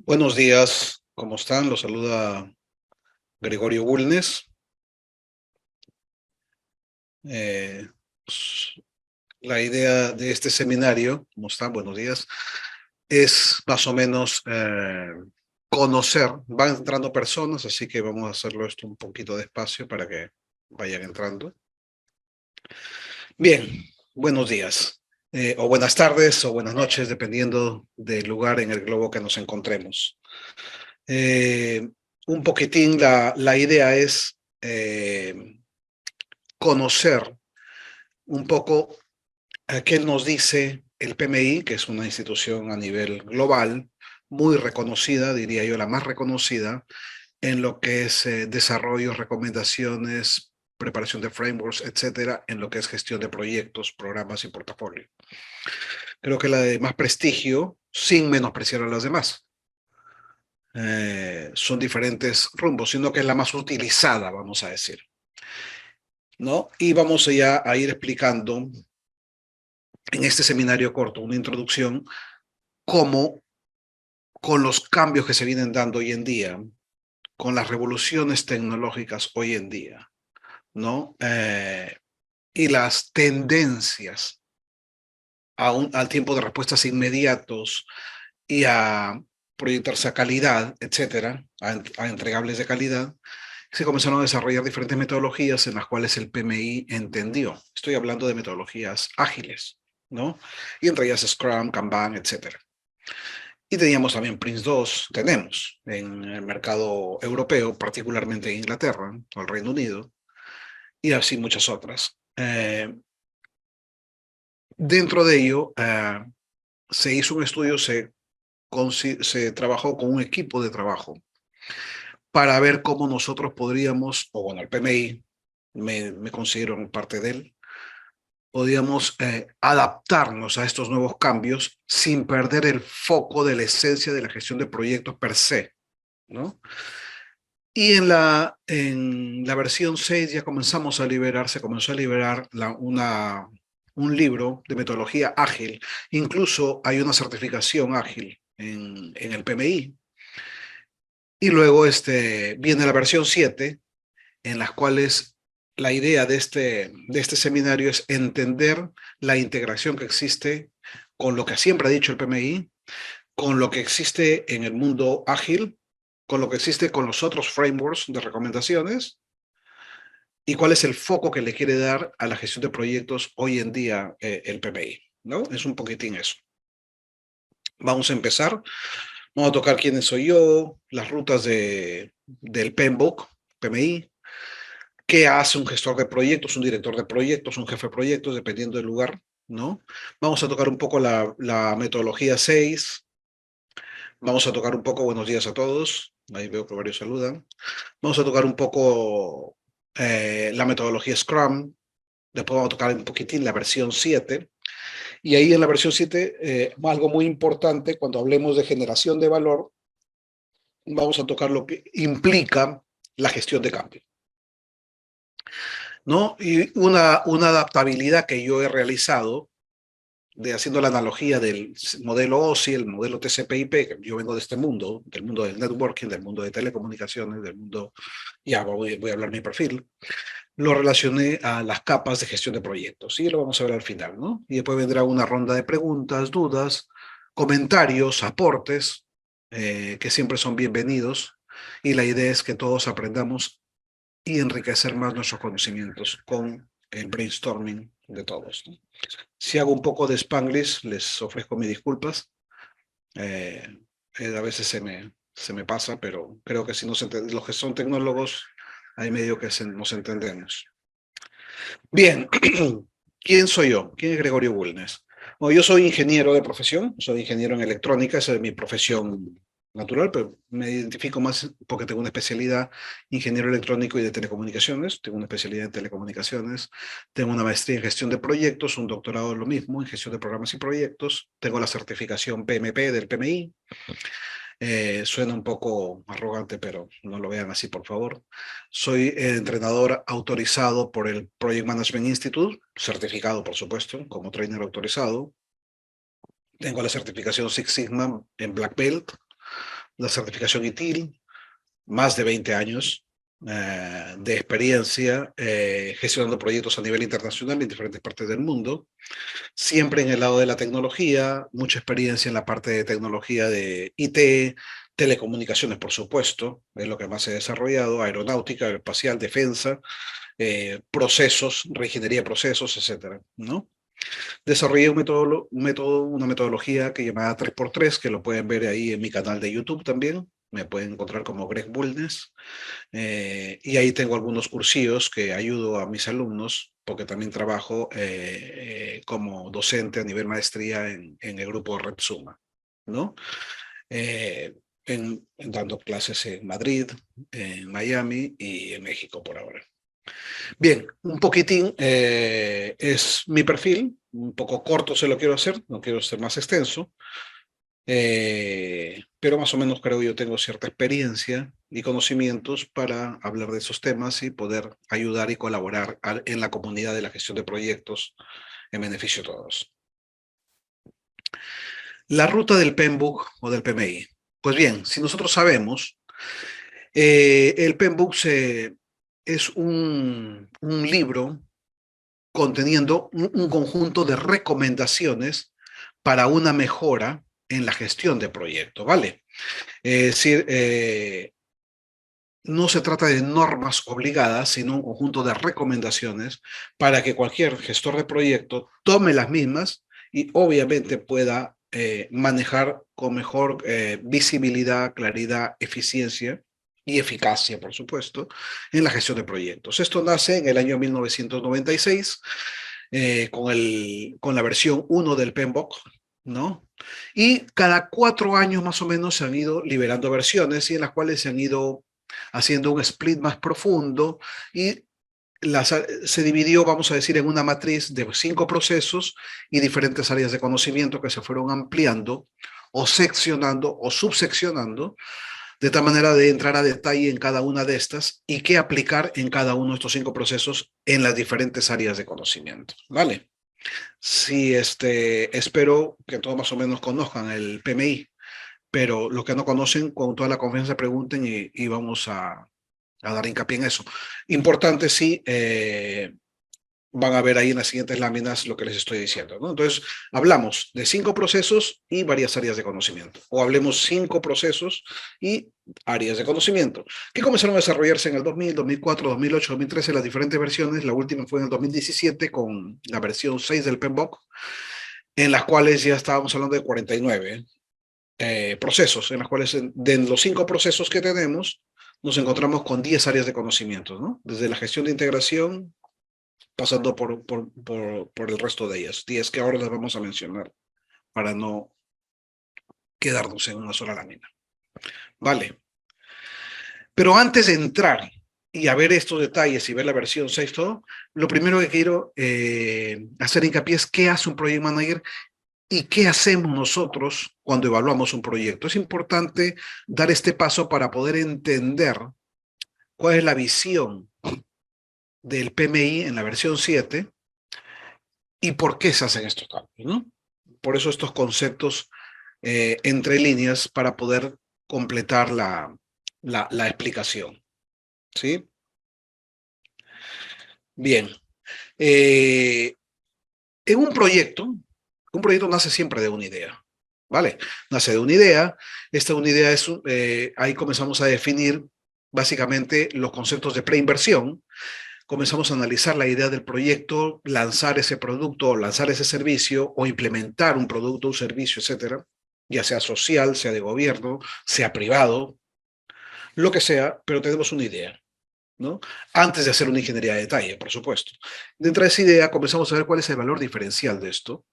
Buenos días, ¿cómo están? Los saluda Gregorio Bulnes. Eh, s- la idea de este seminario, ¿cómo están? Buenos días, es más o menos conocer, van entrando personas, así que vamos a hacerlo esto un poquito despacio para que vayan entrando. Bien, buenos días, o buenas tardes, o buenas noches, dependiendo del lugar en el globo que nos encontremos. Eh, un poquitín la idea es conocer un poco qué nos dice el PMI, que es una institución a nivel global, muy reconocida, diría yo, la más reconocida en lo que es desarrollo, recomendaciones, preparación de frameworks, etcétera, en lo que es gestión de proyectos, programas y portafolio. Creo que la de más prestigio, sin menospreciar a las demás. Son diferentes rumbos, sino que es la más utilizada, vamos a decir, ¿no? Y vamos ya a ir explicando en este seminario corto, una introducción, cómo con los cambios que se vienen dando hoy en día, con las revoluciones tecnológicas hoy en día, ¿no? Y las tendencias al tiempo de respuestas inmediatos y a proyectarse a calidad, etcétera, a entregables de calidad, se comenzaron a desarrollar diferentes metodologías en las cuales el PMI entendió. Estoy hablando de metodologías ágiles, ¿no? Y entre ellas Scrum, Kanban, etcétera. Y teníamos también Prince 2, tenemos en el mercado europeo, particularmente en Inglaterra o el Reino Unido, y así muchas otras. Dentro de ello, se hizo un estudio, se trabajó con un equipo de trabajo para ver cómo nosotros podríamos, o bueno, el PMI, me considero en parte de él, podíamos adaptarnos a estos nuevos cambios sin perder el foco de la esencia de la gestión de proyectos per se, ¿no? Y en la versión 6 ya comenzamos a liberar, se comenzó a liberar un libro de metodología ágil. Incluso hay una certificación ágil en el PMI. Y luego viene la versión 7, en las cuales la idea de este seminario es entender la integración que existe con lo que siempre ha dicho el PMI, con lo que existe en el mundo ágil, con lo que existe con los otros frameworks de recomendaciones y cuál es el foco que le quiere dar a la gestión de proyectos hoy en día el PMI, ¿no? Es un poquitín eso. Vamos a empezar. Vamos a tocar quién soy yo, las rutas del PMBOK, PMI, qué hace un gestor de proyectos, un director de proyectos, un jefe de proyectos, dependiendo del lugar, ¿no? Vamos a tocar un poco la metodología 6. Vamos a tocar un poco, buenos días a todos. Ahí veo que varios saludan. Vamos a tocar un poco la metodología Scrum. Después vamos a tocar un poquitín la versión 7. Y ahí en la versión 7, algo muy importante, cuando hablemos de generación de valor, vamos a tocar lo que implica la gestión de cambio, ¿no? Y una adaptabilidad que yo he realizado, haciendo la analogía del modelo OSI, el modelo TCP/IP, que yo vengo de este mundo, del mundo del networking, del mundo de telecomunicaciones, del mundo, ya voy a hablar mi perfil, lo relacioné a las capas de gestión de proyectos. Y lo vamos a ver al final, ¿no? Y después vendrá una ronda de preguntas, dudas, comentarios, aportes, que siempre son bienvenidos. Y la idea es que todos aprendamos y enriquecer más nuestros conocimientos con el brainstorming de todos, ¿no? Si hago un poco de Spanglish, les ofrezco mis disculpas. Eh, a veces se me pasa, pero creo que si los que son tecnólogos, hay medio que nos entendemos. Bien, ¿quién soy yo? ¿Quién es Gregorio Bulnes? Bueno, yo soy ingeniero de profesión, soy ingeniero en electrónica, esa es mi profesión natural, pero me identifico más porque tengo una especialidad ingeniero electrónico y de telecomunicaciones, tengo una especialidad en telecomunicaciones, tengo una maestría en gestión de proyectos, un doctorado en lo mismo, en gestión de programas y proyectos, tengo la certificación PMP del PMI. Suena un poco arrogante, pero no lo vean así, por favor. Soy entrenador autorizado por el Project Management Institute, certificado, por supuesto, como trainer autorizado. Tengo la certificación Six Sigma en Black Belt, la certificación ITIL, más de 20 años de experiencia gestionando proyectos a nivel internacional en diferentes partes del mundo, siempre en el lado de la tecnología, mucha experiencia en la parte de tecnología de IT, telecomunicaciones, por supuesto, es lo que más he desarrollado, aeronáutica, espacial, defensa, procesos, reingeniería de procesos, etcétera, ¿no? Desarrollé una metodología que llamaba 3x3, que lo pueden ver ahí en mi canal de YouTube también. Me pueden encontrar como Greg Bulnes. Y ahí tengo algunos cursillos que ayudo a mis alumnos, porque también trabajo como docente a nivel maestría en el grupo Red Suma, ¿no? Eh, dando clases en Madrid, en Miami y en México por ahora. Bien, un poquitín es mi perfil, un poco corto se lo quiero hacer, no quiero ser más extenso, pero más o menos creo yo tengo cierta experiencia y conocimientos para hablar de esos temas y poder ayudar y colaborar en la comunidad de la gestión de proyectos en beneficio de todos. La ruta del PMBOK o del PMI. Pues bien, si nosotros sabemos, el PMBOK es un libro conteniendo un conjunto de recomendaciones para una mejora en la gestión de proyecto, ¿vale? Es decir, no se trata de normas obligadas, sino un conjunto de recomendaciones para que cualquier gestor de proyecto tome las mismas y obviamente pueda manejar con mejor visibilidad, claridad, eficiencia y eficacia, por supuesto, en la gestión de proyectos. Esto nace en el año 1996 con la versión 1 del PMBOK, ¿no? Y cada 4 años más o menos se han ido liberando versiones y en las cuales se han ido haciendo un split más profundo y se dividió, vamos a decir, en una matriz de 5 procesos y diferentes áreas de conocimiento que se fueron ampliando o seccionando o subseccionando de tal manera de entrar a detalle en cada una de estas y qué aplicar en cada uno de estos 5 procesos en las diferentes áreas de conocimiento. ¿Vale? Sí, espero que todos más o menos conozcan el PMI, pero los que no conocen, con toda la confianza pregunten y vamos a dar hincapié en eso. Importante, sí, van a ver ahí en las siguientes láminas lo que les estoy diciendo, ¿no? Entonces, hablamos de 5 procesos y varias áreas de conocimiento, o hablemos 5 procesos y áreas de conocimiento, que comenzaron a desarrollarse en el 2000, 2004, 2008, 2013, las diferentes versiones. La última fue en el 2017 con la versión 6 del PMBOK, en las cuales ya estábamos hablando de 49 procesos, en las cuales de los 5 procesos que tenemos, nos encontramos con 10 áreas de conocimiento, ¿no? Desde la gestión de integración, pasando por el resto de ellas. 10 que ahora las vamos a mencionar para no quedarnos en una sola lámina. Vale. Pero antes de entrar y a ver estos detalles y ver la versión 6, todo, lo primero que quiero hacer hincapié es qué hace un Project Manager y qué hacemos nosotros cuando evaluamos un proyecto. Es importante dar este paso para poder entender cuál es la visión del PMI en la versión 7 y por qué se hacen estos cambios, ¿no? Por eso estos conceptos entre líneas para poder completar la explicación, ¿sí? Bien. Eh, en un proyecto nace siempre de una idea, ¿vale? Nace de una idea. Esta una idea es, ahí comenzamos a definir básicamente los conceptos de preinversión. Comenzamos a analizar la idea del proyecto, lanzar ese producto, lanzar ese servicio o implementar un producto, un servicio, etcétera, ya sea social, sea de gobierno, sea privado, lo que sea, pero tenemos una idea, ¿no? Antes de hacer una ingeniería de detalle, por supuesto. Dentro de esa idea comenzamos a ver cuál es el valor diferencial de esto,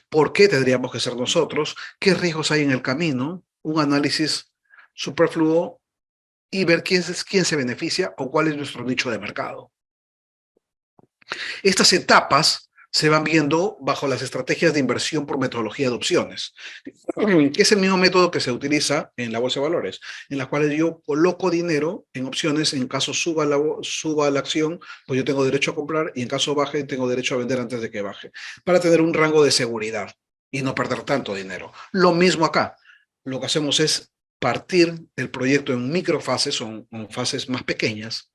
por qué tendríamos que ser nosotros, qué riesgos hay en el camino, un análisis superfluo y ver quién se beneficia o cuál es nuestro nicho de mercado. Estas etapas se van viendo bajo las estrategias de inversión por metodología de opciones, que es el mismo método que se utiliza en la bolsa de valores, en la cual yo coloco dinero en opciones. En caso suba la acción, pues yo tengo derecho a comprar, y en caso baje, tengo derecho a vender antes de que baje, para tener un rango de seguridad y no perder tanto dinero. Lo mismo acá. Lo que hacemos es partir el proyecto en microfases o en fases más pequeñas,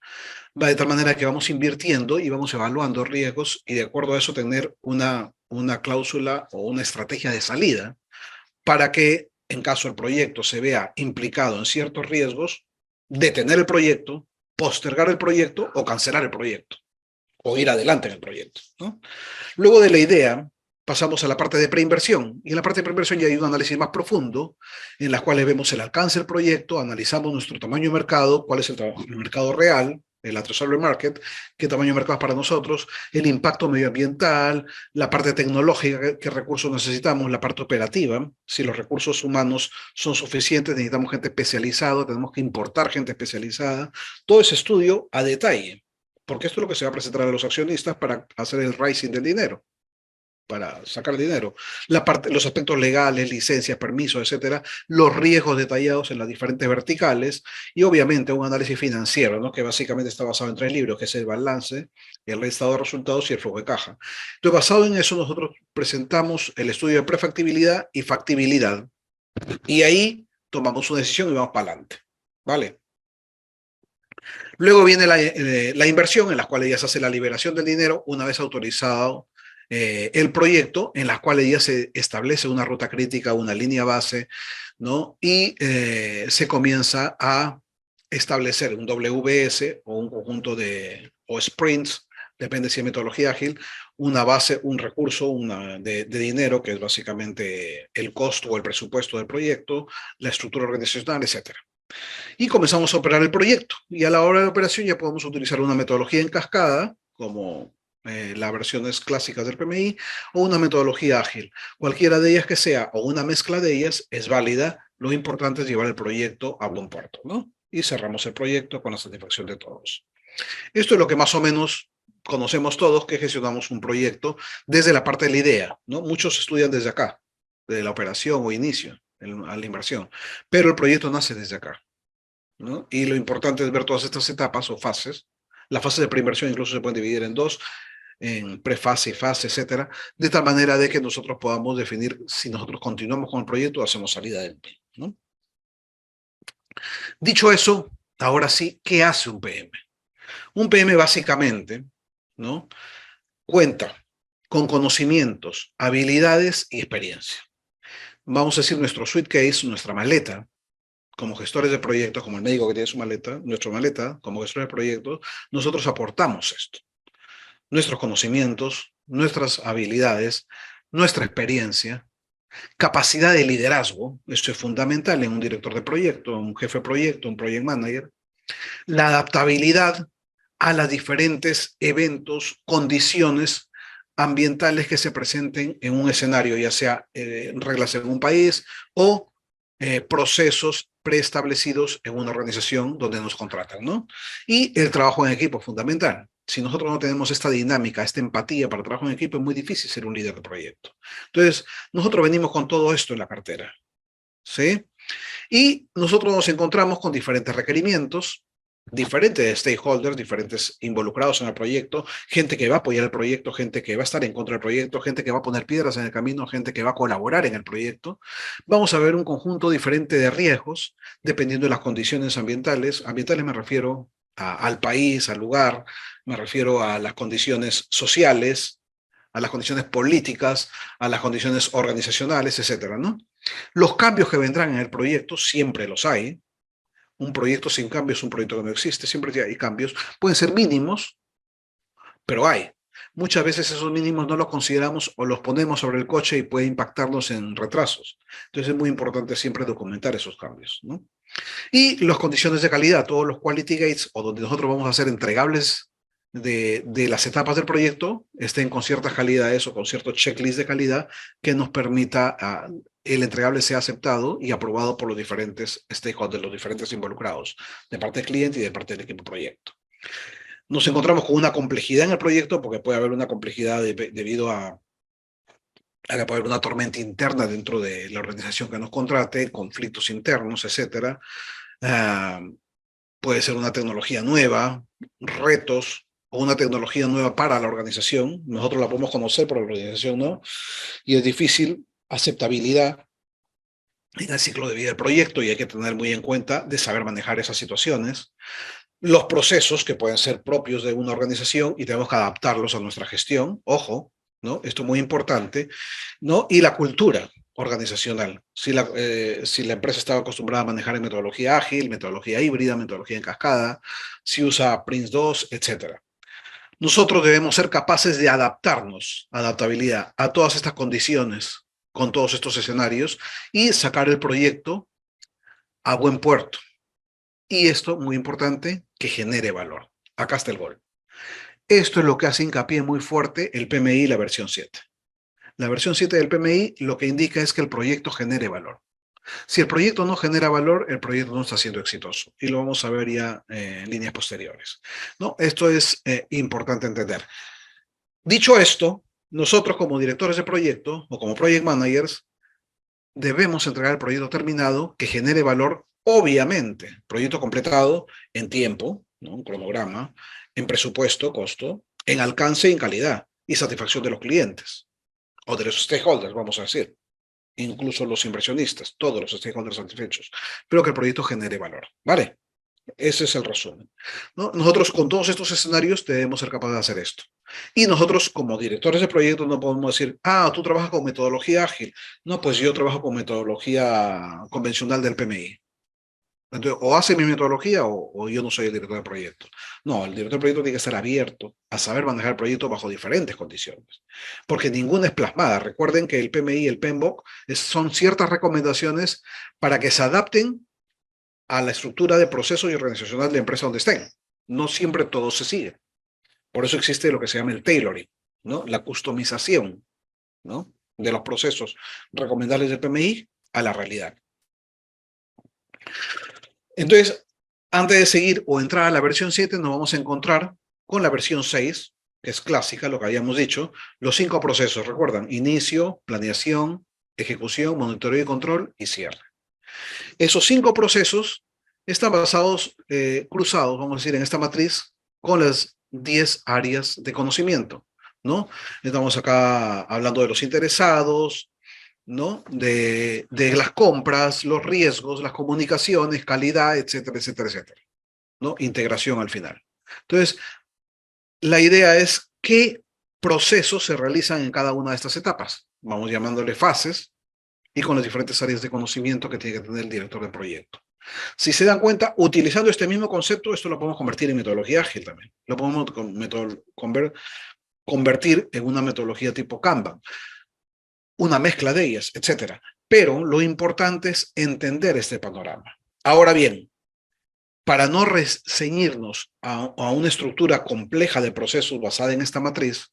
va de tal manera que vamos invirtiendo y vamos evaluando riesgos y de acuerdo a eso tener una cláusula o una estrategia de salida para que en caso el proyecto se vea implicado en ciertos riesgos, detener el proyecto, postergar el proyecto o cancelar el proyecto o ir adelante en el proyecto, ¿no? Luego de la idea, pasamos a la parte de preinversión. Y en la parte de preinversión ya hay un análisis más profundo, en la cual vemos el alcance del proyecto, analizamos nuestro tamaño de mercado, cuál es el mercado real, el addressable market, qué tamaño de mercado es para nosotros, el impacto medioambiental, la parte tecnológica, qué recursos necesitamos, la parte operativa, si los recursos humanos son suficientes, necesitamos gente especializada, tenemos que importar gente especializada. Todo ese estudio a detalle, porque esto es lo que se va a presentar a los accionistas para hacer el raising del dinero, para sacar dinero. Los aspectos legales, licencias, permisos, etcétera, los riesgos detallados en las diferentes verticales y obviamente un análisis financiero, ¿no? Que básicamente está basado en tres libros, que es el balance, el estado de resultados y el flujo de caja. Entonces, basado en eso, nosotros presentamos el estudio de prefactibilidad y factibilidad y ahí tomamos una decisión y vamos para adelante. ¿Vale? Luego viene la inversión, en la cual ya se hace la liberación del dinero una vez autorizado el proyecto, en la cual ya se establece una ruta crítica, una línea base, ¿no? Y se comienza a establecer un WS o un conjunto o sprints, depende si es metodología ágil, una base, un recurso de dinero, que es básicamente el costo o el presupuesto del proyecto, la estructura organizacional, etcétera. Y comenzamos a operar el proyecto. Y a la hora de la operación ya podemos utilizar una metodología en cascada, como las versiones clásicas del PMI, o una metodología ágil. Cualquiera de ellas que sea, o una mezcla de ellas, es válida. Lo importante es llevar el proyecto a buen puerto, ¿no? Y cerramos el proyecto con la satisfacción de todos. Esto es lo que más o menos conocemos todos, que gestionamos un proyecto desde la parte de la idea, ¿no? Muchos estudian desde acá, de la operación o inicio, a la inversión, pero el proyecto nace desde acá, ¿no? Y lo importante es ver todas estas etapas o fases. Las fases de preinversión incluso se pueden dividir en dos, en prefase y fase, etcétera, de tal manera de que nosotros podamos definir si nosotros continuamos con el proyecto o hacemos salida del mismo, ¿no? Dicho eso, ahora sí, ¿qué hace un PM? Un PM básicamente, ¿no? Cuenta con conocimientos, habilidades y experiencia. Vamos a decir nuestro suitcase, nuestra maleta, como gestores de proyectos, como el médico que tiene su maleta, nuestra maleta, como gestores de proyectos, nosotros aportamos esto. Nuestros conocimientos, nuestras habilidades, nuestra experiencia, capacidad de liderazgo, esto es fundamental en un director de proyecto, un jefe de proyecto, un project manager, la adaptabilidad a las diferentes eventos, condiciones ambientales que se presenten en un escenario, ya sea reglas en un país o procesos preestablecidos en una organización donde nos contratan, ¿no? Y el trabajo en equipo es fundamental. Si nosotros no tenemos esta dinámica, esta empatía para el trabajo en equipo, es muy difícil ser un líder de proyecto. Entonces, nosotros venimos con todo esto en la cartera, ¿sí? Y nosotros nos encontramos con diferentes requerimientos, diferentes stakeholders, diferentes involucrados en el proyecto, gente que va a apoyar el proyecto, gente que va a estar en contra del proyecto, gente que va a poner piedras en el camino, gente que va a colaborar en el proyecto. Vamos a ver un conjunto diferente de riesgos dependiendo de las condiciones ambientales. Ambientales me refiero al país, al lugar, me refiero a las condiciones sociales, a las condiciones políticas, a las condiciones organizacionales, etcétera, ¿no? Los cambios que vendrán en el proyecto siempre los hay. Un proyecto sin cambios es un proyecto que no existe, siempre hay cambios. Pueden ser mínimos, pero hay. Muchas veces esos mínimos no los consideramos o los ponemos sobre el coche y puede impactarnos en retrasos. Entonces es muy importante siempre documentar esos cambios, ¿no? Y las condiciones de calidad, todos los quality gates o donde nosotros vamos a hacer entregables de las etapas del proyecto estén con ciertas calidades o con cierto checklist de calidad que nos permita el entregable sea aceptado y aprobado por los diferentes stakeholders, los diferentes involucrados, de parte del cliente y de parte del equipo de proyecto. Nos encontramos con una complejidad en el proyecto porque puede haber una complejidad debido a que puede haber una tormenta interna dentro de la organización que nos contrate, conflictos internos, etcétera. Puede ser una tecnología nueva, retos o una tecnología nueva para la organización. Nosotros la podemos conocer, pero la organización no. Y es difícil, aceptabilidad, en el ciclo de vida del proyecto y hay que tener muy en cuenta de saber manejar esas situaciones. Los procesos que pueden ser propios de una organización y tenemos que adaptarlos a nuestra gestión, ojo, ¿no? Esto es muy importante, ¿no? Y la cultura organizacional. Si la empresa estaba acostumbrada a manejar en metodología ágil, metodología híbrida, metodología en cascada, si usa Prince2, etcétera. Nosotros debemos ser capaces de adaptarnos, adaptabilidad, a todas estas condiciones, con todos estos escenarios y sacar el proyecto a buen puerto. Y esto, muy importante, que genere valor. Acá está el gol. Esto es lo que hace hincapié muy fuerte el PMI y la versión 7. La versión 7 del PMI lo que indica es que el proyecto genere valor. Si el proyecto no genera valor, el proyecto no está siendo exitoso. Y lo vamos a ver ya en líneas posteriores. ¿No? Esto es importante entender. Dicho esto, nosotros como directores de proyecto o como project managers debemos entregar el proyecto terminado que genere valor, obviamente, proyecto completado en tiempo, ¿no? Un cronograma, en presupuesto, costo, en alcance y en calidad y satisfacción de los clientes o de los stakeholders, vamos a decir, incluso los inversionistas, todos los stakeholders satisfechos, pero que el proyecto genere valor, ¿vale? Ese es el resumen, ¿no? Nosotros con todos estos escenarios debemos ser capaces de hacer esto. Y nosotros como directores de proyectos no podemos decir, ah, tú trabajas con metodología ágil. No, pues yo trabajo con metodología convencional del PMI. Entonces, o hace mi metodología o yo no soy el director de proyecto. No, el director de proyecto tiene que estar abierto a saber manejar el proyecto bajo diferentes condiciones. Porque ninguna es plasmada. Recuerden que el PMI y el PMBOK son ciertas recomendaciones para que se adapten a la estructura de proceso y organizacional de la empresa donde estén. No siempre todo se sigue. Por eso existe lo que se llama el tailoring, ¿no? La customización, ¿no? De los procesos recomendables del PMI a la realidad. Entonces, antes de seguir o entrar a la versión 7, nos vamos a encontrar con la versión 6, que es clásica, lo que habíamos dicho, los 5 procesos, recuerdan, inicio, planeación, ejecución, monitoreo y control y cierre. Esos 5 procesos están basados, cruzados, vamos a decir, en esta matriz con las 10 áreas de conocimiento, ¿no? Estamos acá hablando de los interesados, ¿no? De las compras, los riesgos, las comunicaciones, calidad, etcétera, etcétera, etcétera, ¿no? Integración al final. Entonces, la idea es qué procesos se realizan en cada una de estas etapas. Vamos llamándole fases y con las diferentes áreas de conocimiento que tiene que tener el director de proyecto. Si se dan cuenta, utilizando este mismo concepto, esto lo podemos convertir en metodología ágil también. Lo podemos convertir en una metodología tipo Kanban, una mezcla de ellas, etcétera. Pero lo importante es entender este panorama. Ahora bien, para no ceñirnos a una estructura compleja de procesos basada en esta matriz,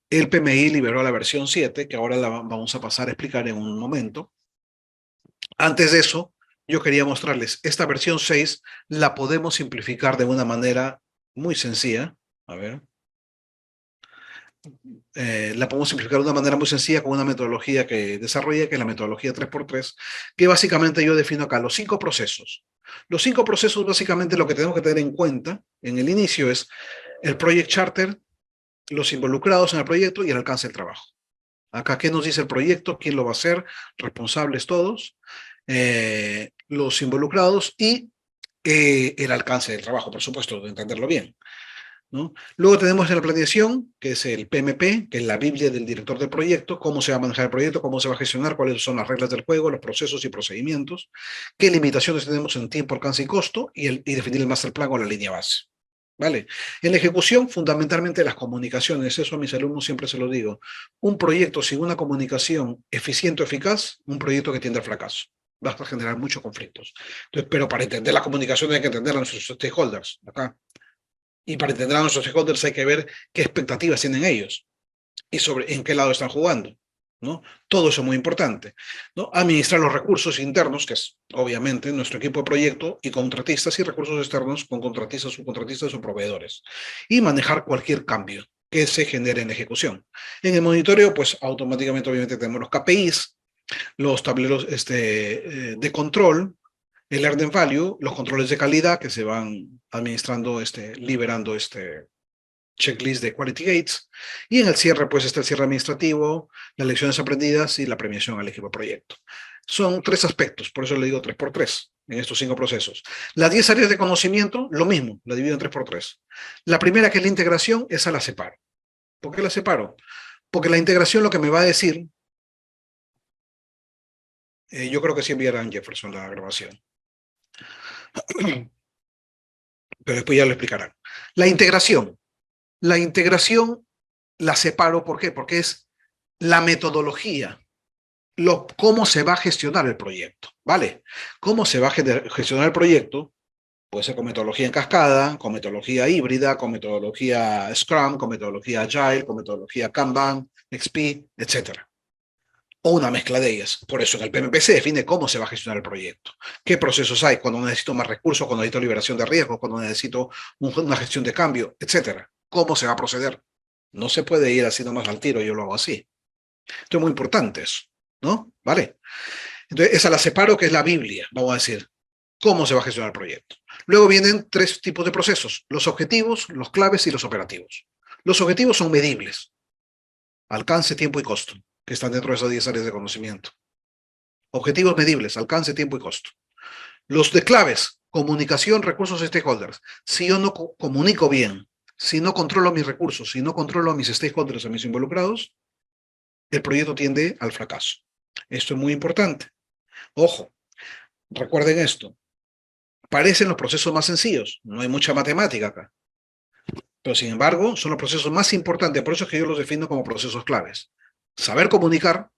el PMI liberó la versión 7, que ahora la vamos a pasar a explicar en un momento. Antes de eso, yo quería mostrarles esta versión 6, la podemos simplificar de una manera muy sencilla. A ver. La podemos simplificar de una manera muy sencilla con una metodología que desarrollé, que es la metodología 3x3, que básicamente yo defino acá los 5 procesos. Los 5 procesos, básicamente, lo que tenemos que tener en cuenta en el inicio es el project charter, los involucrados en el proyecto y el alcance del trabajo. Acá, ¿qué nos dice el proyecto? ¿Quién lo va a hacer? Responsables todos, los involucrados y el alcance del trabajo, por supuesto, de entenderlo bien, ¿no? Luego tenemos en la planeación, que es el PMP, que es la Biblia del director del proyecto, cómo se va a manejar el proyecto, cómo se va a gestionar, cuáles son las reglas del juego, los procesos y procedimientos, qué limitaciones tenemos en tiempo, alcance y costo, y definir el master plan o la línea base. ¿Vale? En la ejecución, fundamentalmente las comunicaciones, eso a mis alumnos siempre se lo digo. Un proyecto sin una comunicación eficiente o eficaz, un proyecto que tiende al fracaso. Va a generar muchos conflictos. Entonces, pero para entender las comunicaciones hay que entender a nuestros stakeholders. Acá. Y para entender a nuestros stakeholders hay que ver qué expectativas tienen ellos y sobre en qué lado están jugando, ¿no? Todo eso es muy importante, ¿no? Administrar los recursos internos, que es obviamente nuestro equipo de proyecto, y contratistas, y recursos externos con contratistas, subcontratistas o proveedores. Y manejar cualquier cambio que se genere en la ejecución. En el monitoreo, pues automáticamente obviamente tenemos los KPIs, los tableros de control, el Earned Value, los controles de calidad que se van administrando, liberando checklist de Quality Gates, y en el cierre pues está el cierre administrativo, las lecciones aprendidas y la premiación al equipo de proyecto. Son 3 aspectos, por eso le digo 3x3 en estos 5 procesos. Las 10 áreas de conocimiento, lo mismo, la divido en 3x3. La primera, que es la integración, esa la separo. ¿Por qué la separo? Porque la integración lo que me va a decir, yo creo que sí enviarán Jefferson la grabación, pero después ya lo explicarán. La integración la separo, ¿por qué? Porque es la metodología, cómo se va a gestionar el proyecto, ¿vale? ¿Cómo se va a gestionar el proyecto? Puede ser con metodología en cascada, con metodología híbrida, con metodología Scrum, con metodología Agile, con metodología Kanban, XP, etcétera. O una mezcla de ellas. Por eso en el PMP se define cómo se va a gestionar el proyecto. ¿Qué procesos hay? Cuando necesito más recursos, cuando necesito liberación de riesgos, cuando necesito una gestión de cambio, etcétera. ¿Cómo se va a proceder? No se puede ir así nomás al tiro, yo lo hago así. Esto es muy importante eso, ¿no? ¿Vale? Entonces, esa la separo, que es la Biblia, vamos a decir. ¿Cómo se va a gestionar el proyecto? Luego vienen 3 tipos de procesos: los objetivos, los claves y los operativos. Los objetivos son medibles: alcance, tiempo y costo, que están dentro de esas 10 áreas de conocimiento. Objetivos medibles: alcance, tiempo y costo. Los de claves: comunicación, recursos y stakeholders. Si yo no comunico bien, si no controlo mis recursos, si no controlo a mis stakeholders, a mis involucrados, el proyecto tiende al fracaso. Esto es muy importante. Ojo, recuerden esto. Parecen los procesos más sencillos, no hay mucha matemática acá, pero sin embargo son los procesos más importantes. Por eso es que yo los defino como procesos claves. Saber comunicar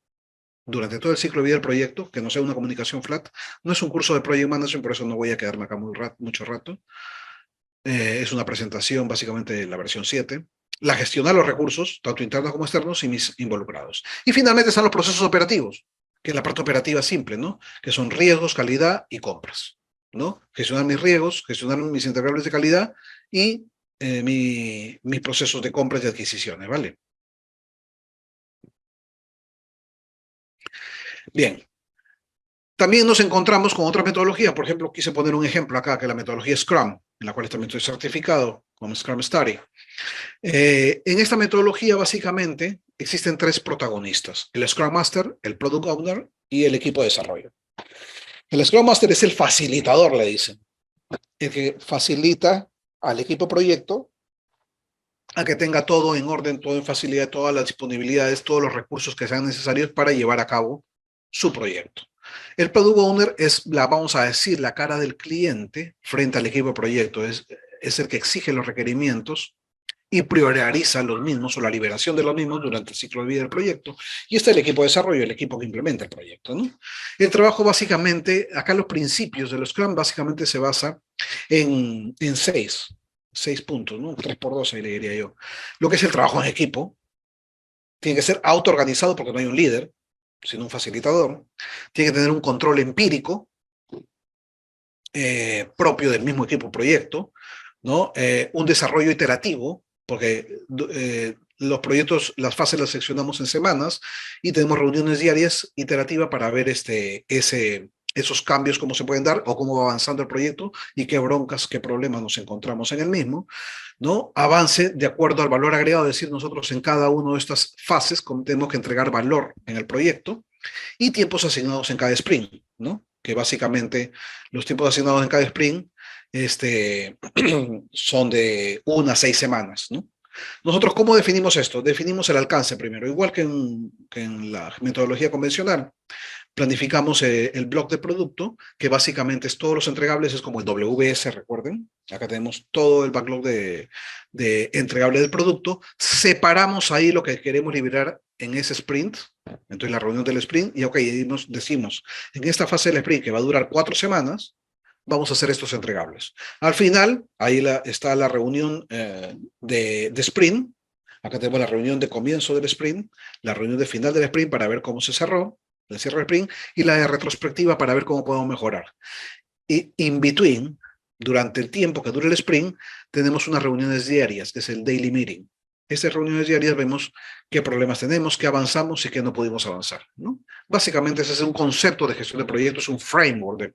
durante todo el ciclo de vida del proyecto, que no sea una comunicación flat. No es un curso de Project Management, por eso no voy a quedarme acá mucho rato. Es una presentación, básicamente la versión 7. La gestionar los recursos, tanto internos como externos, y mis involucrados. Y finalmente están los procesos operativos, que es la parte operativa simple, ¿no? Que son riesgos, calidad y compras, ¿no? Gestionar mis riesgos, gestionar mis integrables de calidad y mis procesos de compras y adquisiciones, ¿vale? Bien. También nos encontramos con otras metodologías. Por ejemplo, quise poner un ejemplo acá, que es la metodología Scrum, en la cual también estoy certificado como Scrum Study. En esta metodología, básicamente, existen 3 protagonistas: el Scrum Master, el Product Owner y el equipo de desarrollo. El Scrum Master es el facilitador, le dicen, el que facilita al equipo proyecto a que tenga todo en orden, todo en facilidad, todas las disponibilidades, todos los recursos que sean necesarios para llevar a cabo su proyecto. El Product Owner es, vamos a decir, la cara del cliente frente al equipo de proyecto. Es el que exige los requerimientos y prioriza los mismos o la liberación de los mismos durante el ciclo de vida del proyecto. Y está el equipo de desarrollo, el equipo que implementa el proyecto, ¿no? El trabajo básicamente, acá los principios de los Scrum básicamente se basa en 6 puntos, ¿no? 3x2 ahí le diría yo. Lo que es el trabajo en equipo. Tiene que ser autoorganizado porque no hay un líder, sino un facilitador. Tiene que tener un control empírico propio del mismo equipo proyecto, ¿no? Un desarrollo iterativo, porque los proyectos, las fases las seccionamos en semanas y tenemos reuniones diarias iterativas para ver esos cambios, cómo se pueden dar o cómo va avanzando el proyecto y qué broncas, qué problemas nos encontramos en el mismo, ¿no? Avance de acuerdo al valor agregado, es decir, nosotros en cada una de estas fases tenemos que entregar valor en el proyecto, y tiempos asignados en cada sprint, ¿no? Que básicamente los tiempos asignados en cada sprint son de 1 a 6 semanas, ¿no? Nosotros, ¿cómo definimos esto? Definimos el alcance primero, igual que en la metodología convencional. Planificamos el blog de producto, que básicamente es todos los entregables, es como el WS, recuerden. Acá tenemos todo el backlog de entregable del producto. Separamos ahí lo que queremos liberar en ese sprint, entonces la reunión del sprint, y ok, decimos, en esta fase del sprint, que va a durar 4 semanas, vamos a hacer estos entregables. Al final, ahí está la reunión de sprint. Acá tenemos la reunión de comienzo del sprint, la reunión de final del sprint para ver cómo se cerró, el cierre del sprint, y la de retrospectiva para ver cómo podemos mejorar. Y in between, durante el tiempo que dure el sprint, tenemos unas reuniones diarias, que es el daily meeting. Estas reuniones diarias vemos qué problemas tenemos, qué avanzamos y qué no pudimos avanzar, ¿no? Básicamente ese es un concepto de gestión de proyectos, un framework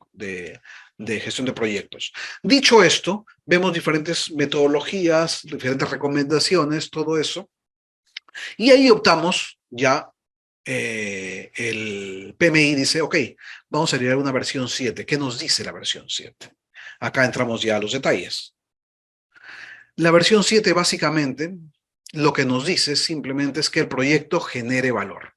de gestión de proyectos. Dicho esto, vemos diferentes metodologías, diferentes recomendaciones, todo eso, y ahí optamos ya, el PMI dice, ok, vamos a crear una versión 7. ¿Qué nos dice la versión 7? Acá entramos ya a los detalles. La versión 7 básicamente lo que nos dice simplemente es que el proyecto genere valor.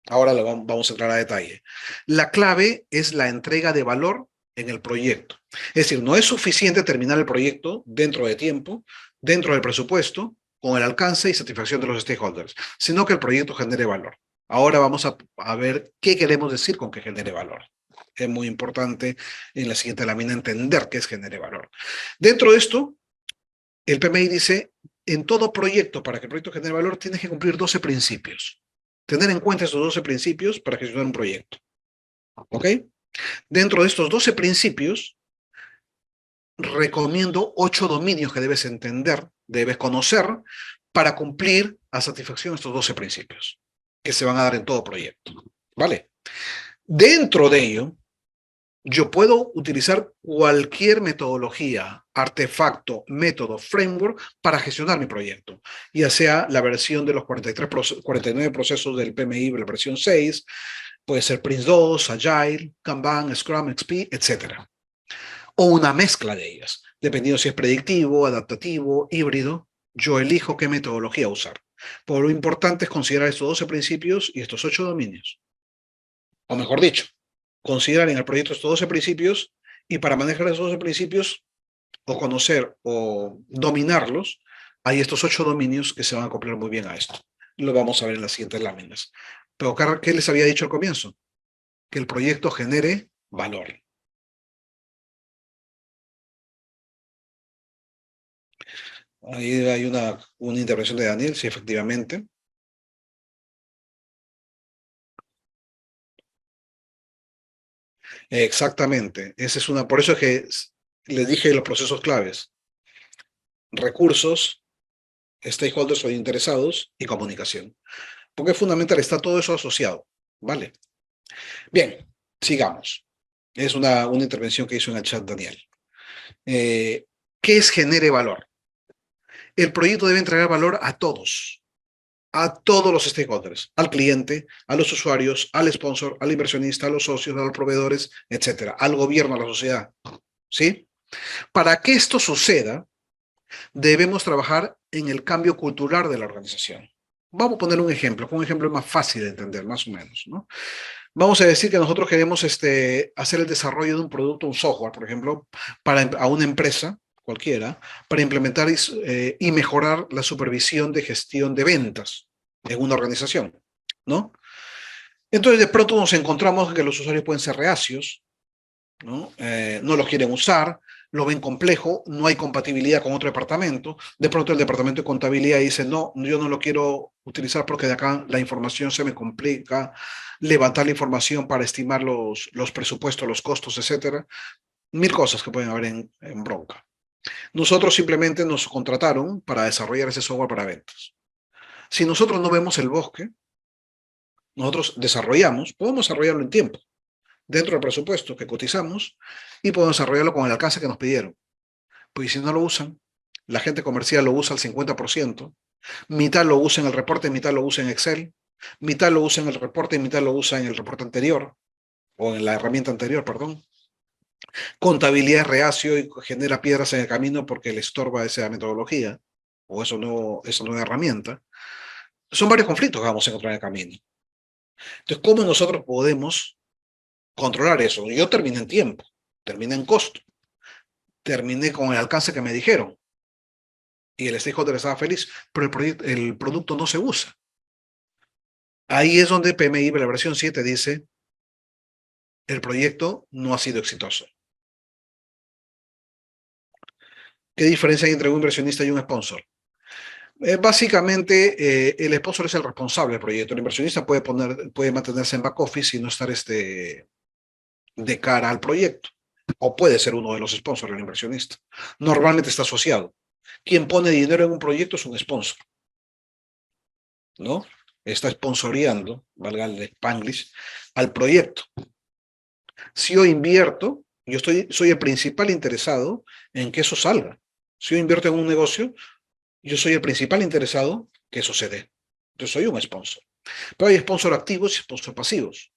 Ahora vamos a entrar a detalle. La clave es la entrega de valor en el proyecto. Es decir, no es suficiente terminar el proyecto dentro de tiempo, dentro del presupuesto, con el alcance y satisfacción de los stakeholders, sino que el proyecto genere valor. Ahora vamos a ver qué queremos decir con que genere valor. Es muy importante en la siguiente lámina entender qué es genere valor. Dentro de esto, el PMI dice, en todo proyecto, para que el proyecto genere valor, tienes que cumplir 12 principios. Tener en cuenta estos 12 principios para gestionar un proyecto. ¿Ok? Dentro de estos 12 principios, recomiendo 8 dominios que debes entender, debes conocer, para cumplir a satisfacción estos 12 principios, que se van a dar en todo proyecto. ¿Vale? Dentro de ello, yo puedo utilizar cualquier metodología, artefacto, método, framework para gestionar mi proyecto, ya sea la versión de los 49 procesos del PMI, la versión 6, puede ser Prince2, Agile, Kanban, Scrum, XP, etc. O una mezcla de ellas, dependiendo si es predictivo, adaptativo, híbrido, yo elijo qué metodología usar. Pero lo importante es considerar estos 12 principios y estos 8 dominios. O mejor dicho, considerar en el proyecto estos 12 principios, y para manejar esos 12 principios o conocer o dominarlos, hay estos 8 dominios que se van a acoplar muy bien a esto. Lo vamos a ver en las siguientes láminas. Pero, ¿qué les había dicho al comienzo? Que el proyecto genere valor. Ahí hay una intervención de Daniel, sí, efectivamente. Exactamente. Esa es por eso es que les dije los procesos claves: recursos, stakeholders o interesados y comunicación. Porque es fundamental, está todo eso asociado. ¿Vale? Bien, sigamos. Es una intervención que hizo en el chat Daniel. ¿Qué es genere valor? El proyecto debe entregar valor a todos los stakeholders, al cliente, a los usuarios, al sponsor, al inversionista, a los socios, a los proveedores, etcétera, al gobierno, a la sociedad. ¿Sí? Para que esto suceda, debemos trabajar en el cambio cultural de la organización. Vamos a poner un ejemplo más fácil de entender, más o menos, ¿no? Vamos a decir que nosotros queremos hacer el desarrollo de un producto, un software, por ejemplo, a una empresa cualquiera, para implementar y mejorar la supervisión de gestión de ventas en una organización, ¿no? Entonces, de pronto nos encontramos que los usuarios pueden ser reacios, ¿no? No lo quieren usar, lo ven complejo, no hay compatibilidad con otro departamento. De pronto el departamento de contabilidad dice, no, yo no lo quiero utilizar porque de acá la información se me complica, levantar la información para estimar los presupuestos, los costos, etcétera. Mil cosas que pueden haber en bronca. Nosotros simplemente nos contrataron para desarrollar ese software para ventas. Si nosotros no vemos el bosque, nosotros podemos desarrollarlo en tiempo, dentro del presupuesto que cotizamos, y podemos desarrollarlo con el alcance que nos pidieron. Pues si no lo usan, la gente comercial lo usa al 50%, mitad lo usa en el reporte, mitad lo usa en Excel, mitad lo usa en el reporte y mitad lo usa en el reporte anterior, o en la herramienta anterior, perdón. Contabilidad es reacio y genera piedras en el camino porque le estorba esa metodología, o esa nueva herramienta. Son varios conflictos que vamos a encontrar en el camino. Entonces, ¿cómo nosotros podemos controlar eso? Yo terminé en tiempo, terminé en costo, terminé con el alcance que me dijeron, y el stakeholder estaba feliz, pero el producto no se usa. Ahí es donde PMI, la versión 7, dice, el proyecto no ha sido exitoso. ¿Qué diferencia hay entre un inversionista y un sponsor? Básicamente, el sponsor es el responsable del proyecto. El inversionista puede mantenerse en back office y no estar de cara al proyecto. O puede ser uno de los sponsors, el inversionista. Normalmente está asociado. Quien pone dinero en un proyecto es un sponsor, ¿no? Está sponsoreando, valga el Spanglish, al proyecto. Si yo invierto, Soy el principal interesado en que eso salga. Si yo invierto en un negocio, yo soy el principal interesado que eso se dé. Yo soy un sponsor. Pero hay sponsor activos y sponsor pasivos.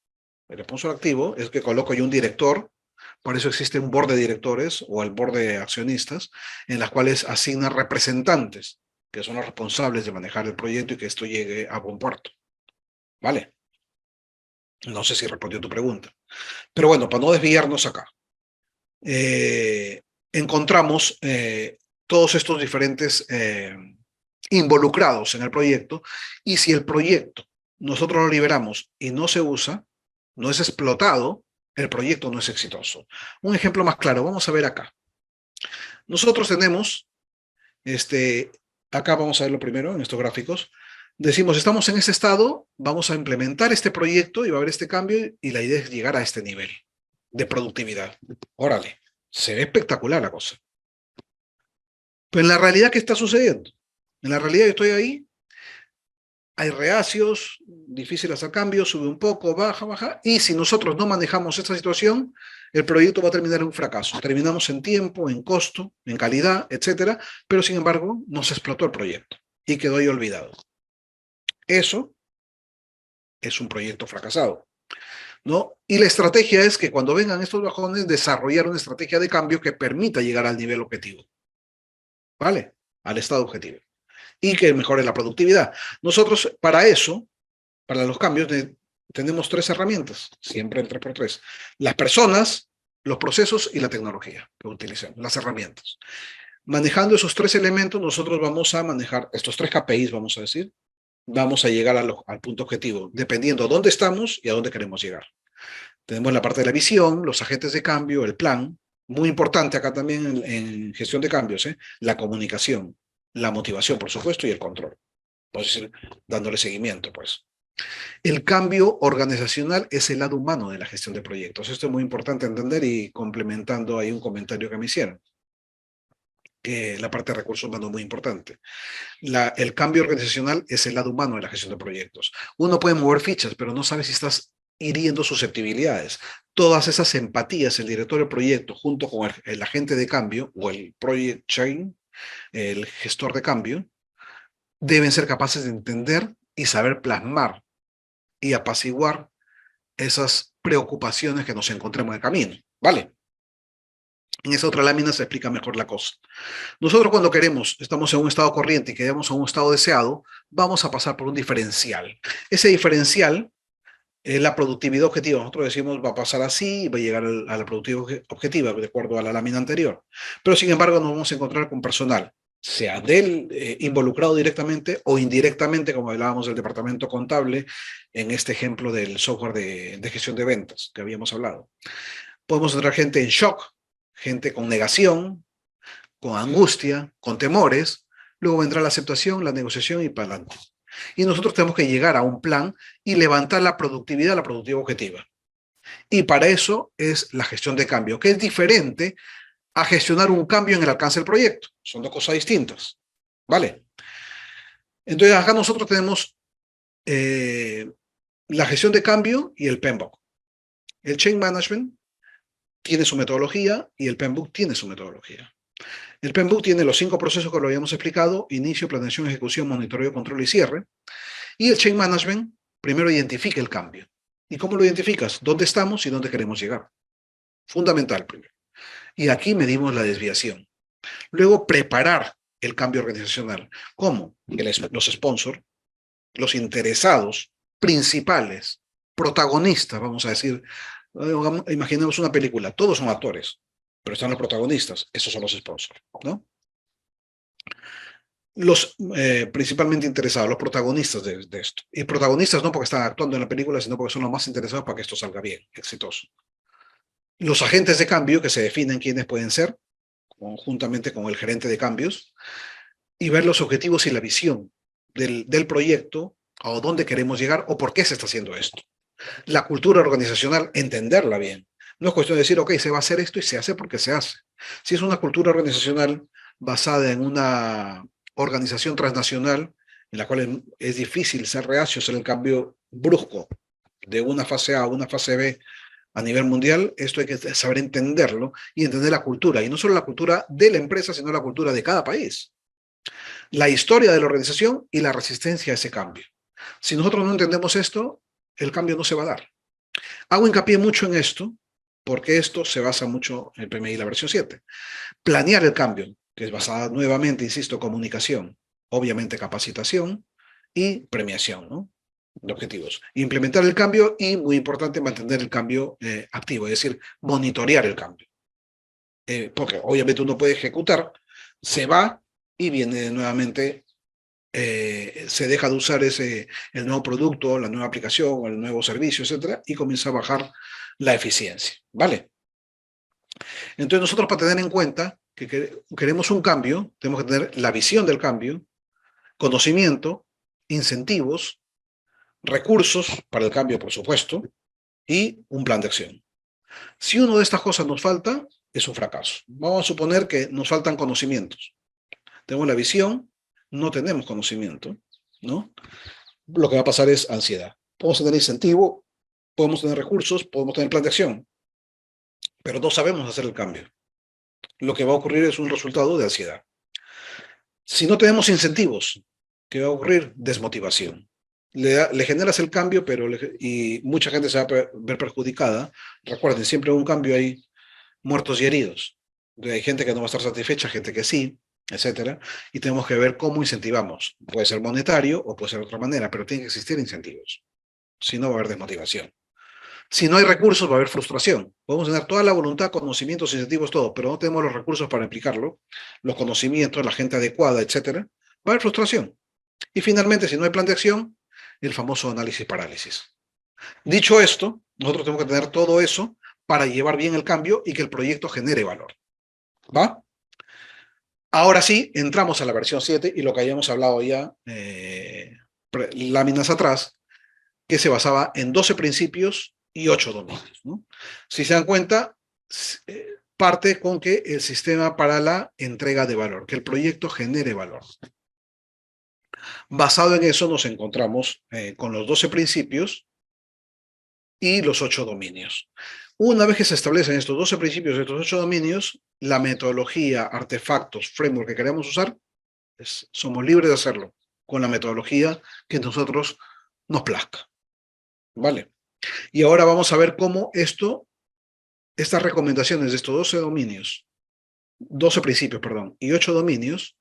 El sponsor activo es que coloco yo un director, por eso existe un board de directores o el board de accionistas, en las cuales asignan representantes, que son los responsables de manejar el proyecto y que esto llegue a buen puerto. ¿Vale? No sé si respondió tu pregunta. Pero bueno, para no desviarnos acá, eh, encontramos todos estos diferentes involucrados en el proyecto, y si el proyecto nosotros lo liberamos y no se usa, no es explotado, el proyecto no es exitoso. Un ejemplo más claro, vamos a ver acá. Nosotros tenemos, acá vamos a verlo primero en estos gráficos, decimos, estamos en este estado, vamos a implementar este proyecto y va a haber este cambio y la idea es llegar a este nivel de productividad. Órale, se ve espectacular la cosa. Pero en la realidad, ¿qué está sucediendo? En la realidad yo estoy ahí, hay reacios, difícil hacer cambios, sube un poco, baja, baja, y si nosotros no manejamos esta situación, el proyecto va a terminar en un fracaso. Terminamos en tiempo, en costo, en calidad, etcétera, pero sin embargo, no se explotó el proyecto y quedó ahí olvidado. Eso es un proyecto fracasado, ¿no? Y la estrategia es que cuando vengan estos bajones, desarrollar una estrategia de cambio que permita llegar al nivel objetivo, ¿vale? Al estado objetivo. Y que mejore la productividad. Nosotros, para eso, para los cambios, tenemos tres herramientas, siempre en 3x3. Las personas, los procesos y la tecnología que utilizamos, las herramientas. Manejando esos tres elementos, nosotros vamos a manejar estos tres KPIs, vamos a decir, vamos a llegar al punto objetivo, dependiendo dónde estamos y a dónde queremos llegar. Tenemos la parte de la visión, los agentes de cambio, el plan, muy importante acá también en gestión de cambios, la comunicación, la motivación, por supuesto, y el control. Puedes decir, dándole seguimiento, pues. El cambio organizacional es el lado humano de la gestión de proyectos. Esto es muy importante entender y complementando ahí un comentario que me hicieron, que la parte de recursos humanos es muy importante. El cambio organizacional es el lado humano de la gestión de proyectos. Uno puede mover fichas, pero no sabe si estás hiriendo susceptibilidades. Todas esas empatías, el director del proyecto junto con el agente de cambio o el project chain, el gestor de cambio, deben ser capaces de entender y saber plasmar y apaciguar esas preocupaciones que nos encontremos en el camino, ¿vale? En esa otra lámina se explica mejor la cosa. Nosotros cuando queremos, estamos en un estado corriente y queremos a un estado deseado, vamos a pasar por un diferencial. Ese diferencial es la productividad objetiva. Nosotros decimos va a pasar así y va a llegar a la productividad objetiva de acuerdo a la lámina anterior. Pero sin embargo nos vamos a encontrar con personal, sea del involucrado directamente o indirectamente, como hablábamos del departamento contable, en este ejemplo del software de gestión de ventas que habíamos hablado. Podemos encontrar gente en shock, gente con negación, con angustia, con temores. Luego vendrá la aceptación, la negociación y para adelante. Y nosotros tenemos que llegar a un plan y levantar la productividad objetiva. Y para eso es la gestión de cambio, que es diferente a gestionar un cambio en el alcance del proyecto. Son dos cosas distintas. ¿Vale? Entonces acá nosotros tenemos la gestión de cambio y el PMBOK. El Change Management tiene su metodología y el PMBOK tiene su metodología. El PMBOK tiene los 5 procesos que lo habíamos explicado: inicio, planeación, ejecución, monitoreo, control y cierre. Y el Change Management primero identifica el cambio. ¿Y cómo lo identificas? ¿Dónde estamos y dónde queremos llegar? Fundamental primero. Y aquí medimos la desviación. Luego, preparar el cambio organizacional. ¿Cómo? Que los sponsors, los interesados principales, protagonistas, vamos a decir, imaginemos una película, todos son actores, pero están los protagonistas, esos son los sponsors, ¿no? Los principalmente interesados, los protagonistas de esto. Y protagonistas no porque están actuando en la película, sino porque son los más interesados para que esto salga bien, exitoso. Los agentes de cambio, que se definen quiénes pueden ser, conjuntamente con el gerente de cambios, y ver los objetivos y la visión del proyecto, a dónde queremos llegar o por qué se está haciendo esto. La cultura organizacional, entenderla bien. No es cuestión de decir, ok, se va a hacer esto y se hace porque se hace. Si es una cultura organizacional basada en una organización transnacional, en la cual es difícil ser reacio, hacer el cambio brusco de una fase A a una fase B A nivel mundial, esto hay que saber entenderlo y entender la cultura, y no solo la cultura de la empresa, sino la cultura de cada país, la historia de la organización y la resistencia a ese cambio. Si nosotros no entendemos esto, el cambio no se va a dar. Hago hincapié mucho en esto, porque esto se basa mucho en el PMI, la versión 7. Planear el cambio, que es basada nuevamente, insisto, comunicación, obviamente capacitación y premiación, ¿no? De objetivos. Implementar el cambio y, muy importante, mantener el cambio activo, es decir, monitorear el cambio. Porque obviamente uno puede ejecutar, se va y viene nuevamente, se deja de usar el nuevo producto, la nueva aplicación, el nuevo servicio, etcétera, y comienza a bajar la eficiencia. ¿Vale? Entonces nosotros, para tener en cuenta que queremos un cambio, tenemos que tener la visión del cambio, conocimiento, incentivos, recursos para el cambio, por supuesto, y un plan de acción. Si una de estas cosas nos falta, es un fracaso. Vamos a suponer que nos faltan conocimientos. Tenemos la visión, no tenemos conocimiento, ¿no? Lo que va a pasar es ansiedad. Podemos tener incentivo, podemos tener recursos, podemos tener plan de acción, pero no sabemos hacer el cambio. Lo que va a ocurrir es un resultado de ansiedad. Si no tenemos incentivos, ¿qué va a ocurrir? Desmotivación. Le generas el cambio, pero y mucha gente se va a ver perjudicada. Recuerden, siempre en un cambio hay muertos y heridos. Hay gente que no va a estar satisfecha, gente que sí, etcétera. Y tenemos que ver cómo incentivamos. Puede ser monetario o puede ser de otra manera, pero tiene que existir incentivos. Si no, va a haber desmotivación. Si no hay recursos, va a haber frustración. Podemos tener toda la voluntad, conocimientos, incentivos, todo, pero no tenemos los recursos para aplicarlo, los conocimientos, la gente adecuada, etcétera, va a haber frustración. Y finalmente, si no hay plan de acción, el famoso análisis parálisis. Dicho esto, nosotros tenemos que tener todo eso para llevar bien el cambio y que el proyecto genere valor. ¿Va? Ahora sí, entramos a la versión 7 y lo que habíamos hablado ya láminas atrás, que se basaba en 12 principios y 8 dominios, ¿no? Si se dan cuenta, parte con que el sistema para la entrega de valor, que el proyecto genere valor. Basado en eso nos encontramos con los 12 principios y los 8 dominios. Una vez que se establecen estos 12 principios y estos 8 dominios, la metodología, artefactos, framework que queremos usar, somos libres de hacerlo con la metodología que nosotros nos plazca. ¿Vale? Y ahora vamos a ver cómo estas recomendaciones de estos 12 dominios, 12 principios, perdón, y 8 dominios,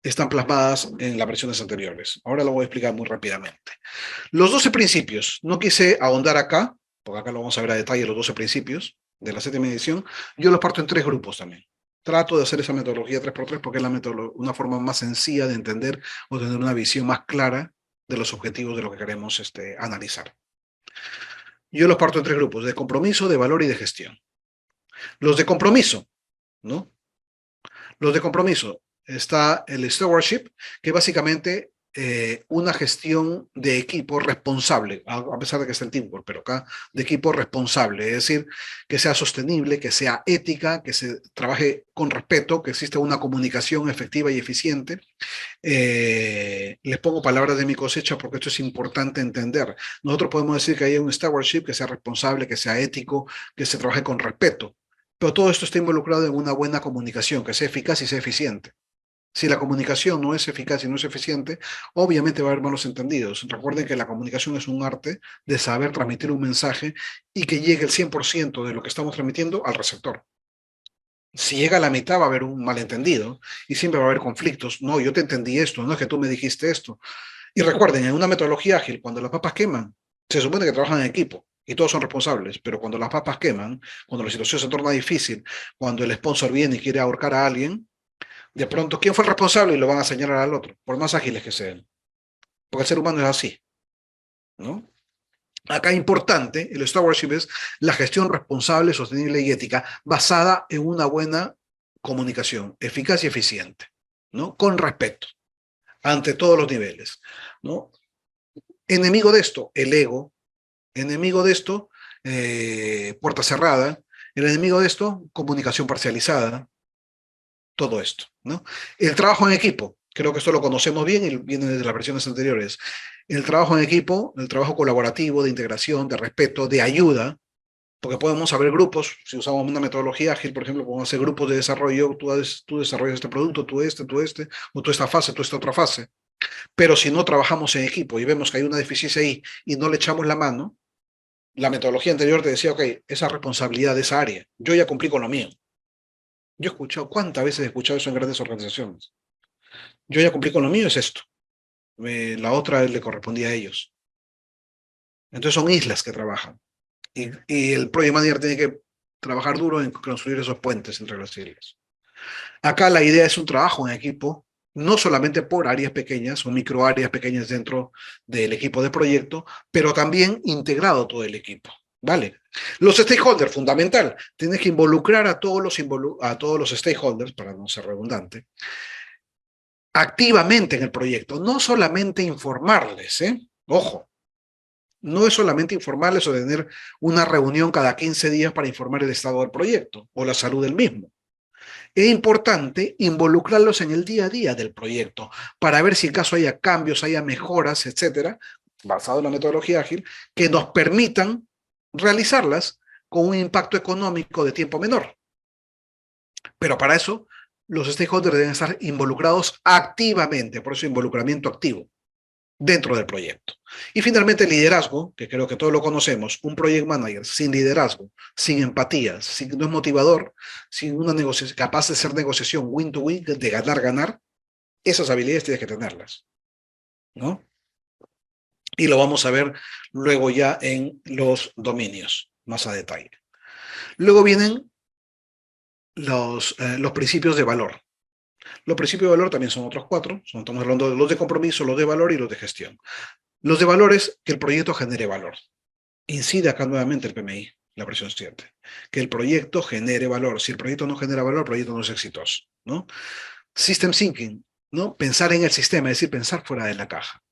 están plasmadas en las versiones anteriores. Ahora lo voy a explicar muy rápidamente. Los 12 principios, no quise ahondar acá, porque acá lo vamos a ver a detalle, los 12 principios de la 7ª edición. Yo los parto en 3 grupos también. Trato de hacer esa metodología 3x3 porque es una forma más sencilla de entender o tener una visión más clara de los objetivos de lo que queremos analizar. Yo los parto en 3 grupos: de compromiso, de valor y de gestión. Los de compromiso, ¿no? Los de compromiso, está el stewardship, que básicamente una gestión de equipo responsable, a pesar de que está el teamwork, pero acá de equipo responsable, es decir, que sea sostenible, que sea ética, que se trabaje con respeto, que exista una comunicación efectiva y eficiente. Les pongo palabras de mi cosecha porque esto es importante entender. Nosotros podemos decir que hay un stewardship que sea responsable, que sea ético, que se trabaje con respeto, pero todo esto está involucrado en una buena comunicación, que sea eficaz y sea eficiente. Si la comunicación no es eficaz y no es eficiente, obviamente va a haber malos entendidos. Recuerden que la comunicación es un arte de saber transmitir un mensaje y que llegue el 100% de lo que estamos transmitiendo al receptor. Si llega a la mitad va a haber un malentendido y siempre va a haber conflictos. No, yo te entendí esto, no es que tú me dijiste esto. Y recuerden, en una metodología ágil, cuando las papas queman, se supone que trabajan en equipo y todos son responsables, pero cuando las papas queman, cuando la situación se torna difícil, cuando el sponsor viene y quiere ahorcar a alguien, de pronto, ¿quién fue el responsable? Y lo van a señalar al otro, por más ágiles que sean. Porque el ser humano es así, ¿no? Acá importante, el stewardship es la gestión responsable, sostenible y ética, basada en una buena comunicación, eficaz y eficiente, ¿no? Con respeto, ante todos los niveles, ¿no? Enemigo de esto, el ego. Enemigo de esto, puerta cerrada. El enemigo de esto, comunicación parcializada. Todo esto, ¿no? El trabajo en equipo, creo que esto lo conocemos bien y viene desde las versiones anteriores. El trabajo en equipo, el trabajo colaborativo, de integración, de respeto, de ayuda, Porque podemos haber grupos, si usamos una metodología ágil, por ejemplo, podemos hacer grupos de desarrollo, tú desarrollas este producto, tú este, o tú esta fase, tú esta otra fase. Pero si no trabajamos en equipo y vemos que hay una deficiencia ahí y no le echamos la mano, la metodología anterior te decía, ok, esa responsabilidad de esa área, yo ya cumplí con lo mío. Yo he escuchado, ¿cuántas veces he escuchado eso en grandes organizaciones? Yo ya cumplí con lo mío, es esto. La otra le correspondía a ellos. Entonces son islas que trabajan. Y el project manager tiene que trabajar duro en construir esos puentes entre las islas. Acá la idea es un trabajo en equipo, no solamente por áreas pequeñas o micro áreas pequeñas dentro del equipo de proyecto, pero también integrado todo el equipo. ¿Vale? Los stakeholders, fundamental. Tienes que involucrar a a todos los stakeholders, para no ser redundante, activamente en el proyecto, no solamente informarles, ¿eh? Ojo, no es solamente informarles o tener una reunión cada 15 días para informar el estado del proyecto o la salud del mismo. Es importante involucrarlos en el día a día del proyecto para ver si en caso haya cambios, haya mejoras, etcétera, basado en la metodología ágil, que nos permitan realizarlas con un impacto económico de tiempo menor. Pero para eso, los stakeholders deben estar involucrados activamente, por eso involucramiento activo dentro del proyecto. Y finalmente el liderazgo, que creo que todos lo conocemos, un project manager sin liderazgo, sin empatía, sin, no es motivador, sin una negociación, capaz de hacer negociación win to win, de ganar, ganar, esas habilidades tienes que tenerlas, ¿no? Y lo vamos a ver luego ya en los dominios, más a detalle. Luego vienen los principios de valor. Los principios de valor también son otros cuatro, estamos hablando de los de compromiso, los de valor y los de gestión. Los de valor es que el proyecto genere valor. Incide acá nuevamente el PMI, la presión 7. Que el proyecto genere valor. Si el proyecto no genera valor, el proyecto no es exitoso, ¿no? System thinking, ¿no? Pensar en el sistema, es decir, pensar fuera de la caja.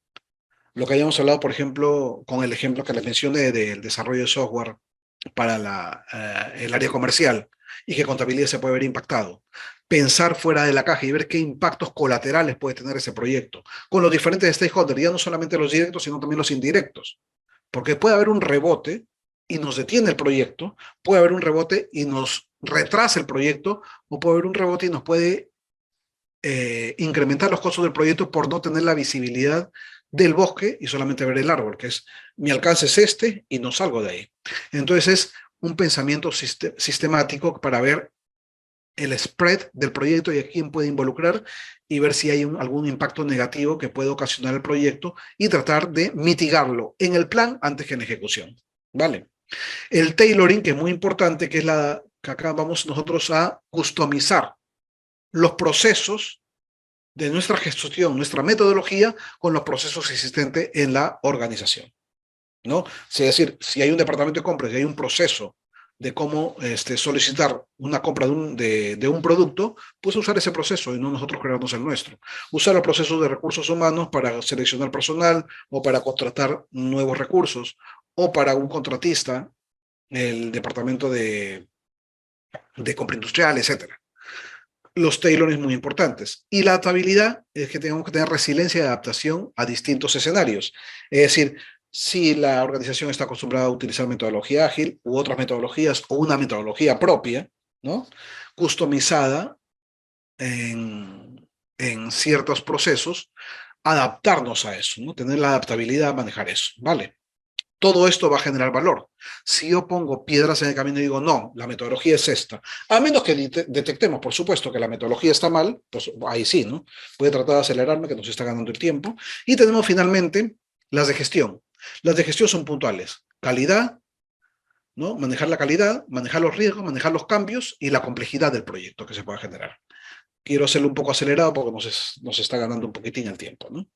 Lo que hayamos hablado, por ejemplo, con el ejemplo que les mencioné del desarrollo de software para el área comercial y que contabilidad se puede ver impactado. Pensar fuera de la caja y ver qué impactos colaterales puede tener ese proyecto con los diferentes stakeholders, ya no solamente los directos, sino también los indirectos. Porque puede haber un rebote y nos detiene el proyecto, puede haber un rebote y nos retrasa el proyecto, o puede haber un rebote y nos puede incrementar los costos del proyecto por no tener la visibilidad del bosque y solamente ver el árbol, que es mi alcance es este y no salgo de ahí. Entonces es un pensamiento sistemático para ver el spread del proyecto y a quién puede involucrar y ver si hay algún impacto negativo que puede ocasionar el proyecto y tratar de mitigarlo en el plan antes que en ejecución. ¿Vale? El tailoring, que es muy importante, que es la que acá vamos nosotros a customizar los procesos de nuestra gestión, nuestra metodología con los procesos existentes en la organización, ¿no? Es decir, si hay un departamento de compras y hay un proceso de cómo solicitar una compra de un producto, pues usar ese proceso y no nosotros crearnos el nuestro. Usar los procesos de recursos humanos para seleccionar personal o para contratar nuevos recursos o para un contratista, el departamento de compra industrial, etcétera. Los tailors muy importantes. Y la adaptabilidad es que tenemos que tener resiliencia y adaptación a distintos escenarios. Es decir, si la organización está acostumbrada a utilizar metodología ágil u otras metodologías o una metodología propia, ¿no? Customizada en ciertos procesos, adaptarnos a eso, ¿no? Tener la adaptabilidad a manejar eso, ¿vale? Todo esto va a generar valor. Si yo pongo piedras en el camino y digo, no, la metodología es esta, a menos que detectemos, por supuesto, que la metodología está mal, pues ahí sí, ¿no? Voy a tratar de acelerarme, que nos está ganando el tiempo. Y tenemos finalmente las de gestión. Las de gestión son puntuales. Calidad, ¿no? Manejar la calidad, manejar los riesgos, manejar los cambios y la complejidad del proyecto que se pueda generar. Quiero hacerlo un poco acelerado porque nos está ganando un poquitín el tiempo, ¿no?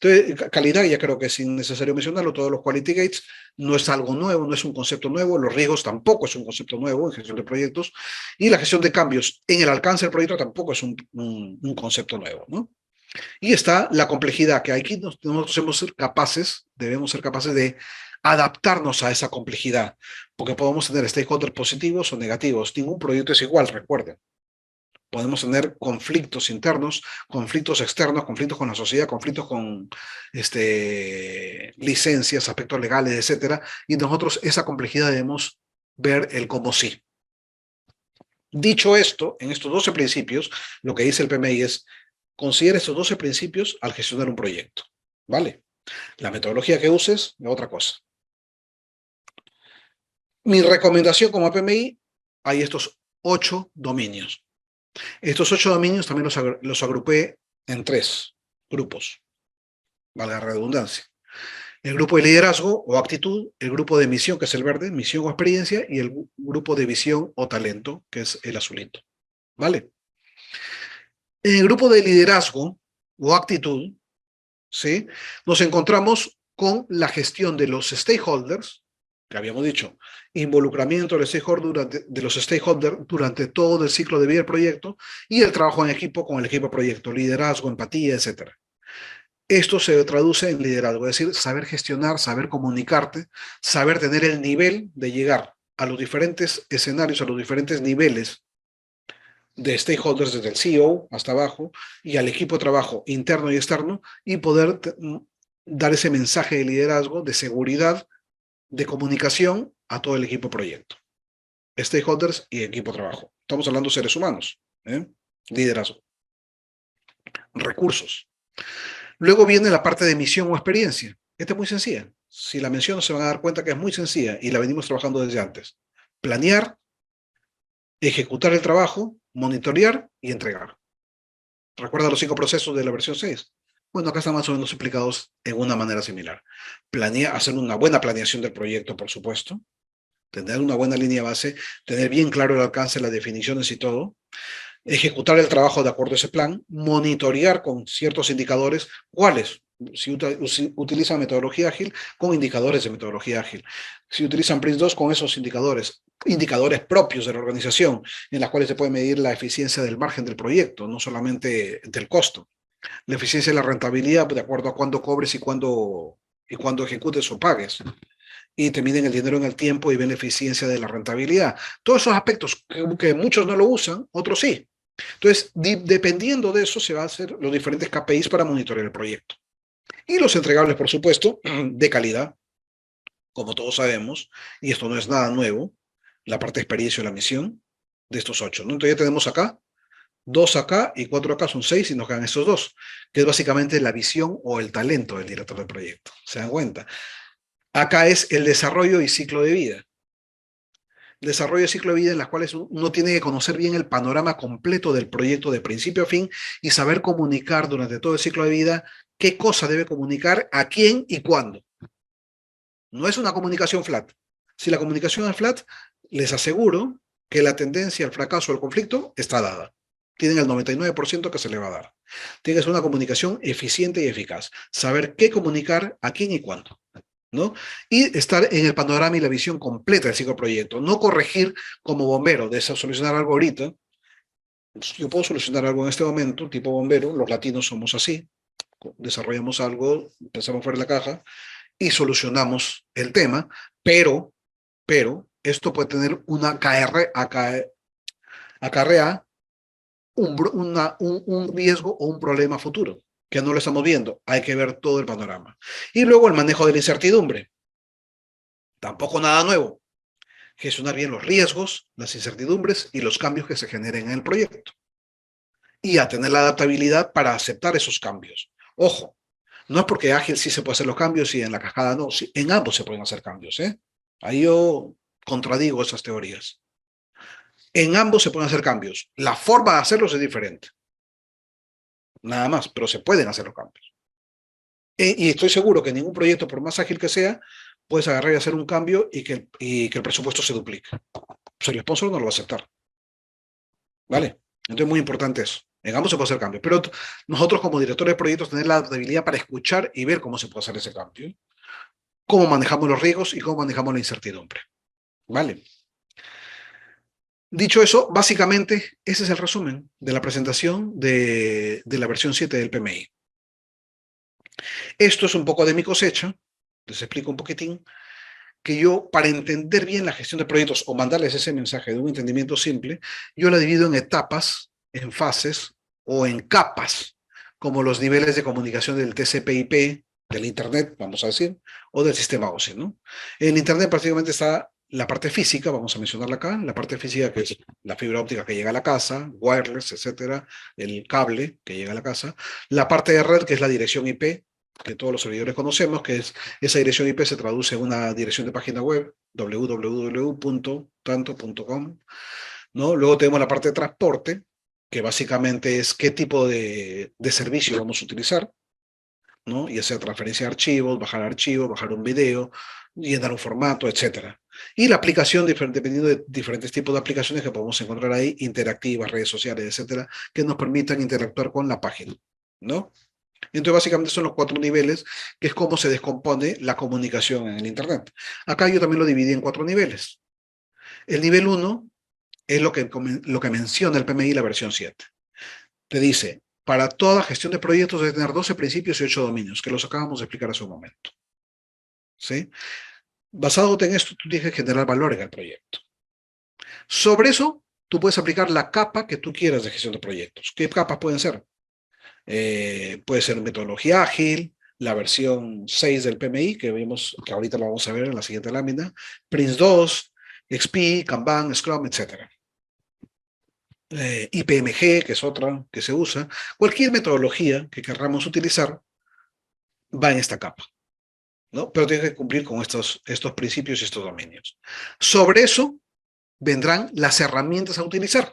Entonces, calidad, ya creo que es innecesario mencionarlo, todos los quality gates no es algo nuevo, no es un concepto nuevo, los riesgos tampoco es un concepto nuevo en gestión de proyectos, y la gestión de cambios en el alcance del proyecto tampoco es un concepto nuevo, ¿no? Y está la complejidad, que aquí nosotros debemos ser capaces de adaptarnos a esa complejidad, porque podemos tener stakeholders positivos o negativos, ningún proyecto es igual, recuerden. Podemos tener conflictos internos, conflictos externos, conflictos con la sociedad, conflictos con licencias, aspectos legales, etcétera. Y nosotros esa complejidad debemos ver el cómo sí. Dicho esto, en estos 12 principios, lo que dice el PMI es, considera estos 12 principios al gestionar un proyecto, ¿vale? La metodología que uses es otra cosa. Mi recomendación como PMI, hay estos 8 dominios. Estos 8 dominios también los agrupé en 3 grupos, valga la redundancia. El grupo de liderazgo o actitud, el grupo de misión, que es el verde, misión o experiencia, y el grupo de visión o talento, que es el azulito, ¿vale? En el grupo de liderazgo o actitud, ¿sí? Nos encontramos con la gestión de los stakeholders, que habíamos dicho, involucramiento de los stakeholders durante todo el ciclo de vida del proyecto y el trabajo en equipo con el equipo de proyecto, liderazgo, empatía, etcétera. Esto se traduce en liderazgo, es decir, saber gestionar, saber comunicarte, saber tener el nivel de llegar a los diferentes escenarios, a los diferentes niveles de stakeholders, desde el CEO hasta abajo, y al equipo de trabajo interno y externo, y poder dar ese mensaje de liderazgo, de seguridad, de comunicación a todo el equipo de proyecto. Stakeholders y equipo de trabajo. Estamos hablando de seres humanos. Liderazgo. Recursos. Luego viene la parte de misión o experiencia. Esta es muy sencilla. Si la menciono se van a dar cuenta que es muy sencilla y la venimos trabajando desde antes. Planear, ejecutar el trabajo, monitorear y entregar. ¿Recuerda los 5 procesos de la versión 6? Bueno, acá están más o menos explicados en una manera similar. Hacer una buena planeación del proyecto, por supuesto. Tener una buena línea base, tener bien claro el alcance, las definiciones y todo. Ejecutar el trabajo de acuerdo a ese plan, monitorear con ciertos indicadores, ¿cuáles? Si utilizan metodología ágil, con indicadores de metodología ágil. Si utilizan Prince2, con esos indicadores propios de la organización, en las cuales se puede medir la eficiencia del margen del proyecto, no solamente del costo. La eficiencia y la rentabilidad, de acuerdo a cuándo cobres y cuándo ejecutes o pagues. Y te miden el dinero en el tiempo y ven la eficiencia de la rentabilidad. Todos esos aspectos que muchos no lo usan, otros sí. Entonces, dependiendo de eso, se van a hacer los diferentes KPIs para monitorear el proyecto. Y los entregables, por supuesto, de calidad, como todos sabemos, y esto no es nada nuevo, la parte de experiencia y la misión de estos 8, ¿no? Entonces ya tenemos acá 2 acá y 4 acá, son 6 y nos quedan estos 2, que es básicamente la visión o el talento del director del proyecto. ¿Se dan cuenta? Acá es el desarrollo y ciclo de vida. Desarrollo y ciclo de vida en las cuales uno tiene que conocer bien el panorama completo del proyecto de principio a fin y saber comunicar durante todo el ciclo de vida qué cosa debe comunicar, a quién y cuándo. No es una comunicación flat. Si la comunicación es flat, les aseguro que la tendencia al fracaso o al conflicto está dada. Tienen el 99% que se le va a dar. Tiene que ser una comunicación eficiente y eficaz. Saber qué comunicar, a quién y cuándo, ¿no? Y estar en el panorama y la visión completa del cicloproyecto. No corregir como bombero, de solucionar algo ahorita. Yo puedo solucionar algo en este momento, tipo bombero, los latinos somos así. Desarrollamos algo, pensamos fuera de la caja y solucionamos el tema, pero esto puede tener una acarrea un riesgo o un problema futuro, que no lo estamos viendo. Hay que ver todo el panorama. Y luego el manejo de la incertidumbre. Tampoco nada nuevo. Gestionar bien los riesgos, las incertidumbres y los cambios que se generen en el proyecto. Y a tener la adaptabilidad para aceptar esos cambios. Ojo, no es porque ágil sí se puede hacer los cambios y en la cascada no. Sí, en ambos se pueden hacer cambios. Ahí yo contradigo esas teorías. En ambos se pueden hacer cambios. La forma de hacerlos es diferente. Nada más, pero se pueden hacer los cambios. Y estoy seguro que ningún proyecto, por más ágil que sea, puedes agarrar y hacer un cambio y que el presupuesto se duplique. Pues el sponsor no lo va a aceptar. ¿Vale? Entonces es muy importante eso. En ambos se puede hacer cambio. Pero nosotros como directores de proyectos tener la habilidad para escuchar y ver cómo se puede hacer ese cambio. Cómo manejamos los riesgos y cómo manejamos la incertidumbre. ¿Vale? Dicho eso, básicamente ese es el resumen de la presentación de la versión 7 del PMI. Esto es un poco de mi cosecha, les explico un poquitín, que yo para entender bien la gestión de proyectos o mandarles ese mensaje de un entendimiento simple, yo la divido en etapas, en fases o en capas, como los niveles de comunicación del TCP/IP, del Internet, vamos a decir, o del sistema OSI, ¿no? El Internet prácticamente está la parte física, vamos a mencionarla acá, la parte física que es la fibra óptica que llega a la casa, wireless, etcétera, el cable que llega a la casa, la parte de red que es la dirección IP, que todos los servidores conocemos, que es esa dirección IP se traduce en una dirección de página web, www.tanto.com, ¿no? Luego tenemos la parte de transporte, que básicamente es qué tipo de servicio vamos a utilizar, ¿no? Ya sea transferencia de archivos, bajar un video, llenar un formato, etcétera. Y la aplicación, dependiendo de diferentes tipos de aplicaciones que podemos encontrar ahí, interactivas, redes sociales, etcétera, que nos permitan interactuar con la página, ¿no? Entonces, básicamente son los 4 niveles, que es cómo se descompone la comunicación en el Internet. Acá yo también lo dividí en 4 niveles. El nivel uno es lo que menciona el PMI, la versión 7. Te dice, para toda gestión de proyectos debe tener 12 principios y 8 dominios, que los acabamos de explicar hace un momento. ¿Sí? Basado en esto, tú tienes que generar valor en el proyecto. Sobre eso, tú puedes aplicar la capa que tú quieras de gestión de proyectos. ¿Qué capas pueden ser? Puede ser metodología ágil, la versión 6 del PMI, que vimos, que ahorita lo vamos a ver en la siguiente lámina, Prince 2, XP, Kanban, Scrum, etc. IPMG, que es otra que se usa. Cualquier metodología que querramos utilizar va en esta capa, ¿no? Pero tiene que cumplir con estos principios y estos dominios. Sobre eso vendrán las herramientas a utilizar.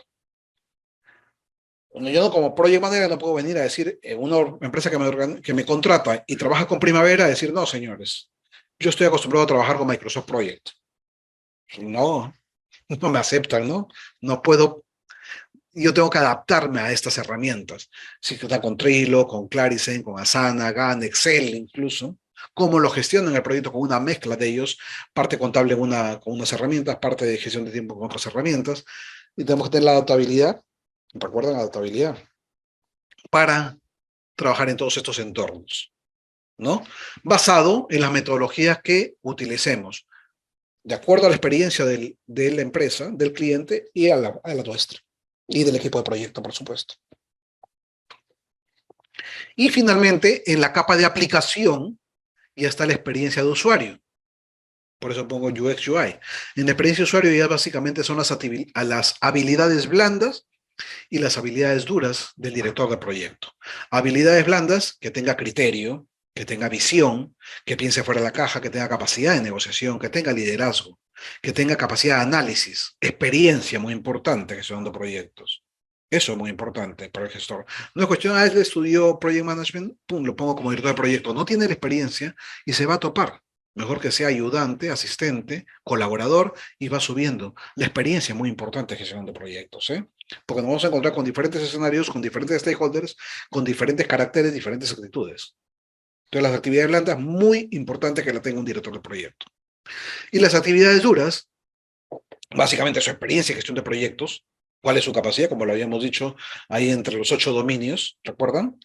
Yo no, como project manager no puedo venir a decir en una empresa que me contrata y trabaja con Primavera, a decir, no, señores, yo estoy acostumbrado a trabajar con Microsoft Project. No, no me aceptan, ¿no? No puedo, yo tengo que adaptarme a estas herramientas. Si está con Trello, con Clarizen, con Asana, GAN, Excel incluso. Cómo lo gestionan el proyecto con una mezcla de ellos, parte contable con unas herramientas, parte de gestión de tiempo con otras herramientas. Y tenemos que tener la adaptabilidad, ¿recuerdan la adaptabilidad? Para trabajar en todos estos entornos, ¿no? Basado en las metodologías que utilicemos, de acuerdo a la experiencia de la empresa, del cliente y a la nuestra, y del equipo de proyecto, por supuesto. Y finalmente, en la capa de aplicación, ya está la experiencia de usuario. Por eso pongo UX UI. En la experiencia de usuario ya básicamente son las habilidades blandas y las habilidades duras del director de proyecto. Habilidades blandas, que tenga criterio, que tenga visión, que piense fuera de la caja, que tenga capacidad de negociación, que tenga liderazgo, que tenga capacidad de análisis, experiencia muy importante gestionando proyectos. Eso es muy importante para el gestor. No es cuestión, él estudió Project Management, pum, lo pongo como director de proyecto. No tiene la experiencia y se va a topar. Mejor que sea ayudante, asistente, colaborador y va subiendo. La experiencia es muy importante gestionando proyectos, ¿eh? Porque nos vamos a encontrar con diferentes escenarios, con diferentes stakeholders, con diferentes caracteres, diferentes actitudes. Entonces, las actividades blandas, muy importante que la tenga un director de proyecto. Y las actividades duras, básicamente su experiencia en gestión de proyectos, cuál es su capacidad, como lo habíamos dicho, ahí entre los 8 dominios, ¿recuerdan?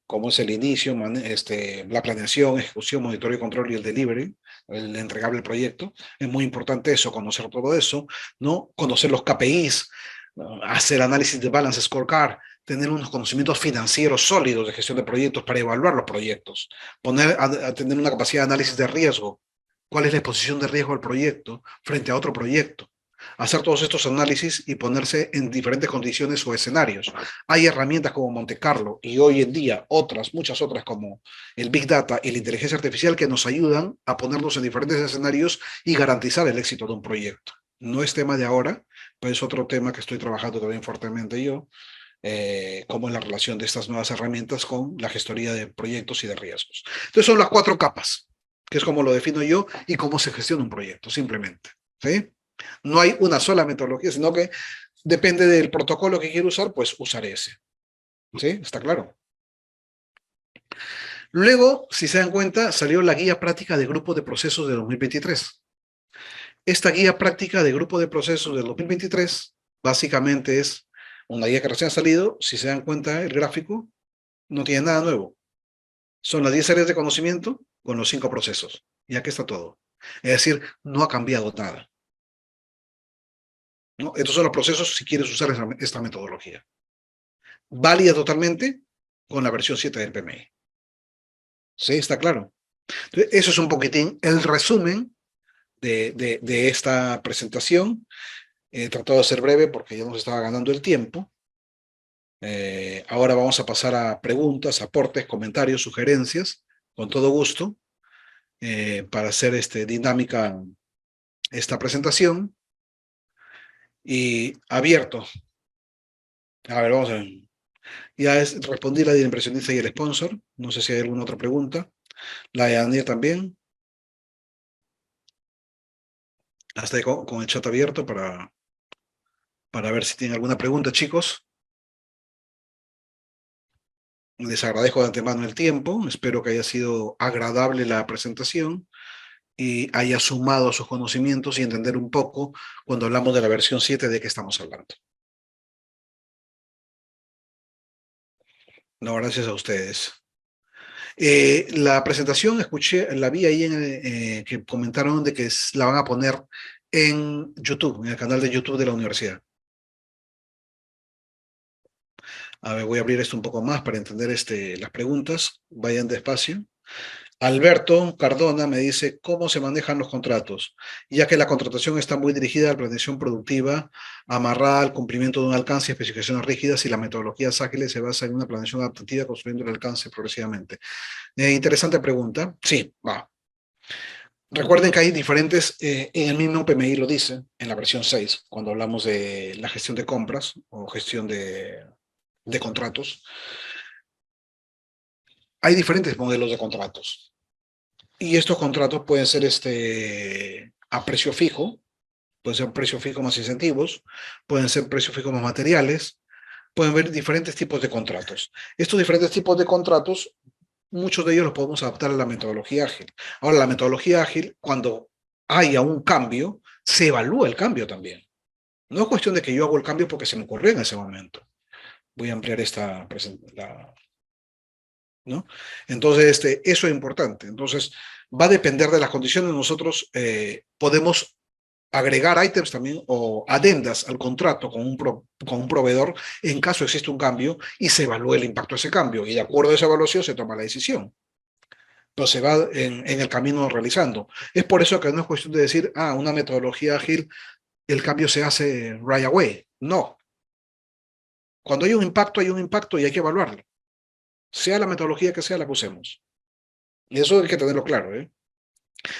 Como es el inicio, la planeación, ejecución, monitoreo, control y el delivery, el entregable del proyecto. Es muy importante eso, conocer todo eso, ¿no? Conocer los KPIs, ¿no? Hacer análisis de balance scorecard, tener unos conocimientos financieros sólidos de gestión de proyectos para evaluar los proyectos, a tener una capacidad de análisis de riesgo, cuál es la exposición de riesgo del proyecto frente a otro proyecto, hacer todos estos análisis y ponerse en diferentes condiciones o escenarios. Hay herramientas como Monte Carlo y hoy en día muchas otras como el Big Data y la inteligencia artificial que nos ayudan a ponernos en diferentes escenarios y garantizar el éxito de un proyecto. No es tema de ahora, pero es otro tema que estoy trabajando también fuertemente yo, como en la relación de estas nuevas herramientas con la gestoría de proyectos y de riesgos. Entonces son las 4 capas, que es como lo defino yo y cómo se gestiona un proyecto, simplemente. ¿Sí? No hay una sola metodología, sino que depende del protocolo que quiero usar, pues usaré ese. ¿Sí? ¿Está claro? Luego, si se dan cuenta, salió la guía práctica de grupo de procesos de 2023. Esta guía práctica de grupo de procesos del 2023 básicamente es una guía que recién ha salido. Si se dan cuenta, el gráfico no tiene nada nuevo. Son las 10 áreas de conocimiento con los 5 procesos. Y aquí está todo. Es decir, no ha cambiado nada, ¿no? Estos son los procesos si quieres usar esta metodología. Válida totalmente con la versión 7 del PMI. ¿Sí? ¿Está claro? Entonces, eso es un poquitín el resumen de esta presentación. He tratado de ser breve porque ya nos estaba ganando el tiempo. Ahora vamos a pasar a preguntas, aportes, comentarios, sugerencias, con todo gusto, para hacer dinámica esta presentación. Y abierto. A ver, vamos a ver. Respondí la del impresionista y el sponsor. No sé si hay alguna otra pregunta. La de Daniel también. Hasta ahí con el chat abierto para ver si tienen alguna pregunta, chicos. Les agradezco de antemano el tiempo. Espero que haya sido agradable la presentación y haya sumado a sus conocimientos y entender un poco cuando hablamos de la versión 7 de qué estamos hablando. No, gracias a ustedes. La presentación, la vi ahí que comentaron de que la van a poner en YouTube, en el canal de YouTube de la universidad. A ver, voy a abrir esto un poco más para entender las preguntas. Vayan despacio. Alberto Cardona me dice cómo se manejan los contratos, ya que la contratación está muy dirigida a la planeación productiva, amarrada al cumplimiento de un alcance y especificaciones rígidas, y las metodologías ágiles se basan en una planeación adaptativa construyendo el alcance progresivamente. Interesante pregunta. Sí, va. Recuerden que hay diferentes, en el mismo PMI lo dice, en la versión 6, cuando hablamos de la gestión de compras o gestión de contratos. Hay diferentes modelos de contratos. Y estos contratos pueden ser a precio fijo, pueden ser precio fijo más incentivos, pueden ser precio fijo más materiales, pueden haber diferentes tipos de contratos. Estos diferentes tipos de contratos, muchos de ellos los podemos adaptar a la metodología ágil. Ahora, la metodología ágil, cuando haya un cambio, se evalúa el cambio también. No es cuestión de que yo hago el cambio porque se me ocurrió en ese momento. Voy a ampliar ¿no? Entonces, eso es importante. Entonces, va a depender de las condiciones. Nosotros podemos agregar ítems también o adendas al contrato con un proveedor en caso existe un cambio y se evalúe el impacto de ese cambio. Y de acuerdo a esa evaluación se toma la decisión. Pero se va en el camino realizando. Es por eso que no es cuestión de decir, una metodología ágil, el cambio se hace right away. No. Cuando hay un impacto y hay que evaluarlo. Sea la metodología que sea la que usemos. Y eso hay que tenerlo claro, ¿eh?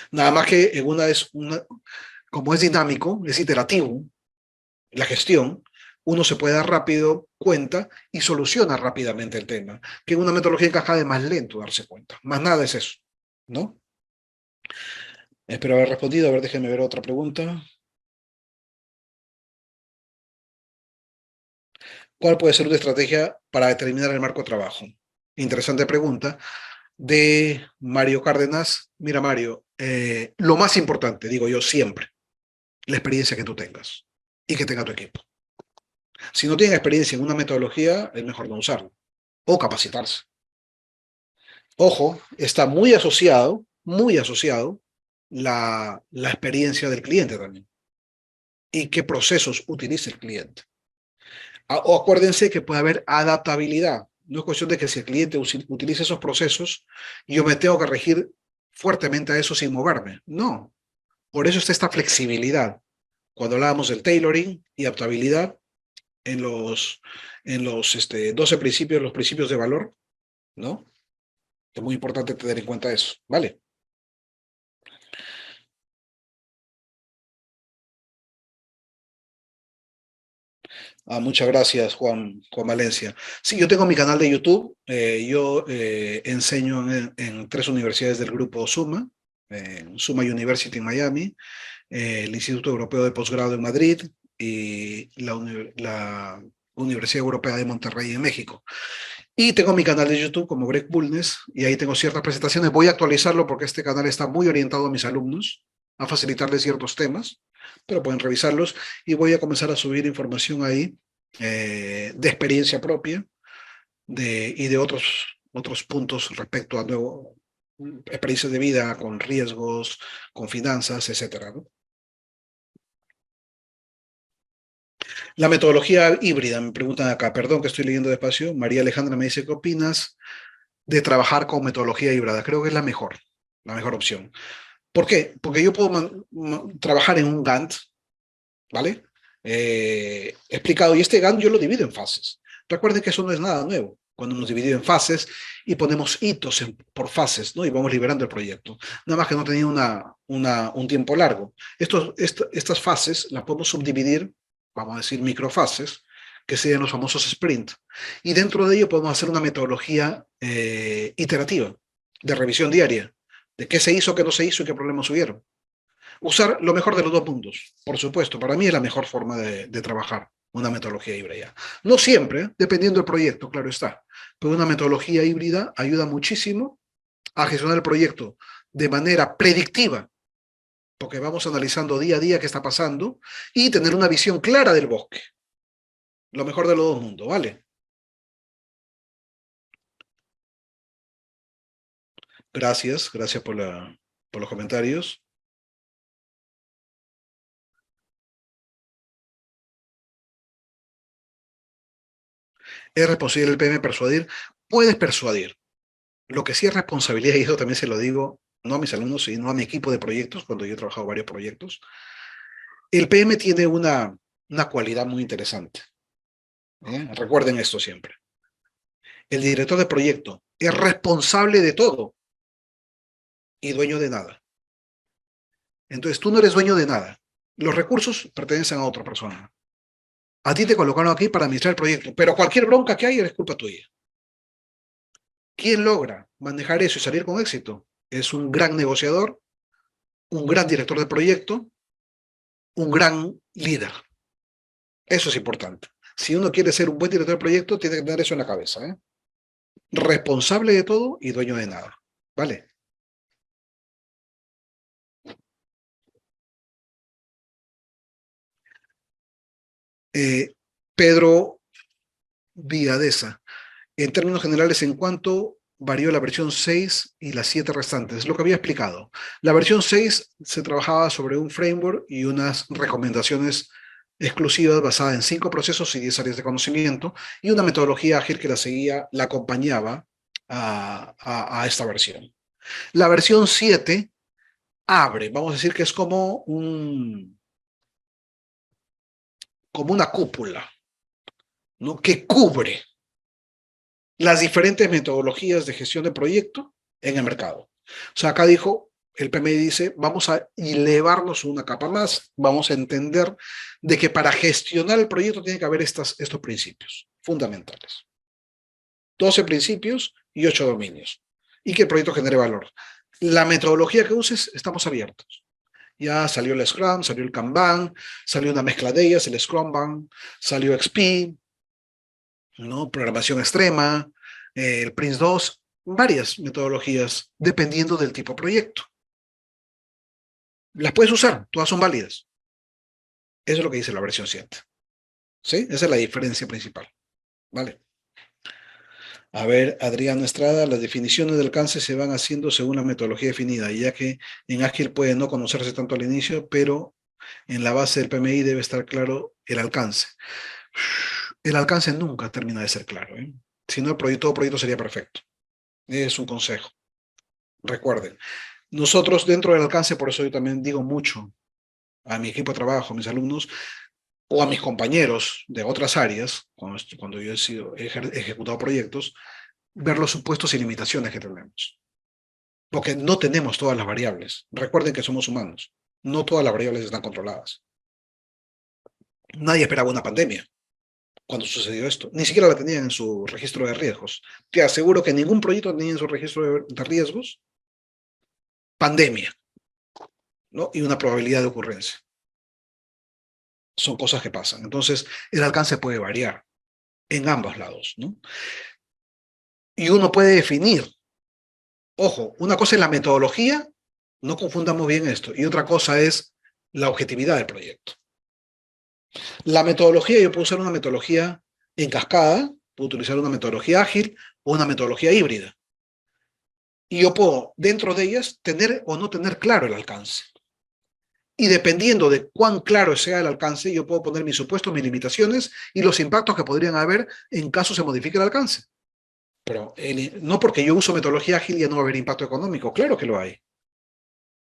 Nada más que como es dinámico, es iterativo, la gestión, uno se puede dar rápido cuenta y soluciona rápidamente el tema. Que en una metodología encajada es más lento darse cuenta. Más nada es eso, ¿no? Espero haber respondido. A ver, déjenme ver otra pregunta. ¿Cuál puede ser una estrategia para determinar el marco de trabajo? Interesante pregunta. De Mario Cárdenas. Mira, Mario, lo más importante, digo yo siempre, la experiencia que tú tengas y que tenga tu equipo. Si no tienen experiencia en una metodología, es mejor no usarlo o capacitarse. Ojo, está muy asociado la experiencia del cliente también y qué procesos utiliza el cliente. O acuérdense que puede haber adaptabilidad. No es cuestión de que si el cliente utiliza esos procesos, yo me tengo que regir fuertemente a eso sin moverme. No, por eso está esta flexibilidad. Cuando hablábamos del tailoring y adaptabilidad en los 12 principios, los principios de valor, ¿no? Es muy importante tener en cuenta eso, ¿vale? Muchas gracias, Juan Valencia. Sí, yo tengo mi canal de YouTube. Yo enseño en 3 universidades del grupo Suma, Suma University en Miami, el Instituto Europeo de Posgrado en Madrid y la Universidad Europea de Monterrey en México. Y tengo mi canal de YouTube como Greg Bulnes y ahí tengo ciertas presentaciones. Voy a actualizarlo porque este canal está muy orientado a mis alumnos, a facilitarles ciertos temas, pero pueden revisarlos y voy a comenzar a subir información ahí de experiencia propia y de otros puntos respecto a experiencias de vida con riesgos, con finanzas, etcétera, ¿no? La metodología híbrida, me preguntan acá, perdón que estoy leyendo despacio. María Alejandra me dice, ¿qué opinas de trabajar con metodología híbrida? Creo que es la mejor opción. ¿Por qué? Porque yo puedo trabajar en un Gantt, ¿vale? Explicado, y este Gantt yo lo divido en fases. Recuerden que eso no es nada nuevo. Cuando hemos dividido en fases y ponemos hitos por fases, ¿no? Y vamos liberando el proyecto. Nada más que no tenía un tiempo largo. Estas fases las podemos subdividir, vamos a decir, microfases, que serían los famosos sprint. Y dentro de ello podemos hacer una metodología iterativa, de revisión diaria, de qué se hizo, qué no se hizo y qué problemas hubieron. Usar lo mejor de los dos mundos, por supuesto. Para mí es la mejor forma de trabajar una metodología híbrida. No siempre, dependiendo del proyecto, claro está. Pero una metodología híbrida ayuda muchísimo a gestionar el proyecto de manera predictiva, porque vamos analizando día a día qué está pasando y tener una visión clara del bosque. Lo mejor de los dos mundos, ¿vale? Gracias por los comentarios. ¿Es responsable el PM persuadir? Puedes persuadir. Lo que sí es responsabilidad, y eso también se lo digo, no a mis alumnos, sino a mi equipo de proyectos, cuando yo he trabajado varios proyectos, el PM tiene una cualidad muy interesante. Recuerden esto siempre. El director de proyecto es responsable de todo y dueño de nada. Entonces tú no eres dueño de nada. Los recursos pertenecen a otra persona. A ti te colocaron aquí para administrar el proyecto, pero cualquier bronca que hay es culpa tuya. ¿Quién logra manejar eso y salir con éxito? Es un gran negociador, un gran director de proyecto, un gran líder. Eso es importante. Si uno quiere ser un buen director de proyecto, tiene que tener eso en la cabeza, ¿eh? Responsable de todo y dueño de nada. ¿Vale? Eh, Pedro Villadesa. En términos generales, ¿en cuánto varió la versión 6 y las 7 restantes? Es lo que había explicado. La versión 6 se trabajaba sobre un framework y unas recomendaciones exclusivas basadas en 5 procesos y 10 áreas de conocimiento y una metodología ágil que la seguía, la acompañaba a esta versión. La versión 7 abre, vamos a decir que es como una cúpula, ¿no? Que cubre las diferentes metodologías de gestión de proyecto en el mercado. O sea, acá dijo, el PMI dice, vamos a elevarnos una capa más, vamos a entender de que para gestionar el proyecto tiene que haber estos principios fundamentales. 12 principios y 8 dominios. Y que el proyecto genere valor. La metodología que uses, estamos abiertos. Ya salió el Scrum, salió el Kanban, salió una mezcla de ellas, el Scrumban, salió XP, ¿no? Programación extrema, el Prince 2, varias metodologías dependiendo del tipo de proyecto. Las puedes usar, todas son válidas. Eso es lo que dice la versión 7. ¿Sí? Esa es la diferencia principal. ¿Vale? A ver, Adrián Estrada, las definiciones de alcance se van haciendo según la metodología definida, ya que en Ágil puede no conocerse tanto al inicio, pero en la base del PMI debe estar claro el alcance. El alcance nunca termina de ser claro, ¿eh? Si no, todo proyecto sería perfecto. Es un consejo. Recuerden, nosotros dentro del alcance, por eso yo también digo mucho a mi equipo de trabajo, a mis alumnos o a mis compañeros de otras áreas, cuando yo he ejecutado proyectos, ver los supuestos y limitaciones que tenemos. Porque no tenemos todas las variables. Recuerden que somos humanos. No todas las variables están controladas. Nadie esperaba una pandemia cuando sucedió esto. Ni siquiera la tenían en su registro de riesgos. Te aseguro que ningún proyecto tenía en su registro de riesgos pandemia, ¿no? Y una probabilidad de ocurrencia. Son cosas que pasan. Entonces, el alcance puede variar en ambos lados, ¿no? Y uno puede definir, ojo, una cosa es la metodología, no confundamos bien esto, y otra cosa es la objetividad del proyecto. La metodología, yo puedo usar una metodología en cascada, puedo utilizar una metodología ágil o una metodología híbrida. Y yo puedo, dentro de ellas, tener o no tener claro el alcance. Y dependiendo de cuán claro sea el alcance, yo puedo poner mis supuestos, mis limitaciones y los impactos que podrían haber en caso se modifique el alcance. Pero no porque yo uso metodología ágil ya no va a haber impacto económico. Claro que lo hay.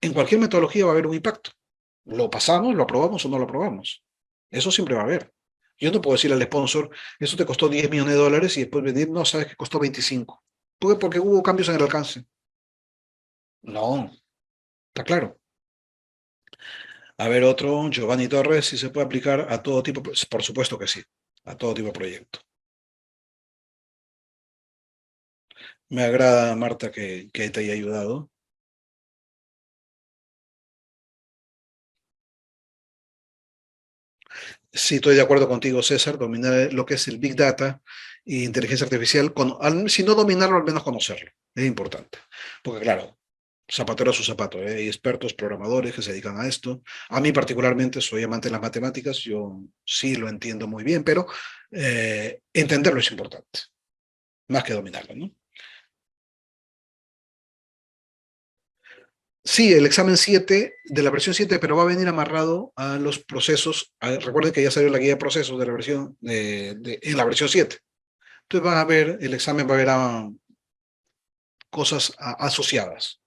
En cualquier metodología va a haber un impacto. Lo pasamos, lo aprobamos o no lo aprobamos. Eso siempre va a haber. Yo no puedo decirle al sponsor, eso te costó 10 millones de dólares y después venir, no, sabes que costó 25. ¿Por qué? Porque hubo cambios en el alcance. No, está claro. A ver, otro, Giovanni Torres, si se puede aplicar a todo tipo, pues, por supuesto que sí, a todo tipo de proyecto. Me agrada, Marta, que te haya ayudado. Sí, estoy de acuerdo contigo, César, dominar lo que es el Big Data e inteligencia artificial, si no dominarlo, al menos conocerlo. Es importante. Porque claro, zapatero a su zapato, ¿eh? Hay expertos, programadores que se dedican a esto. A mí particularmente soy amante de las matemáticas, yo sí lo entiendo muy bien, pero entenderlo es importante, más que dominarlo, ¿no? Sí, el examen 7 de la versión 7, pero va a venir amarrado a los procesos. Recuerden que ya salió la guía de procesos de la versión en la versión 7. Entonces van a ver, el examen va a haber cosas asociadas.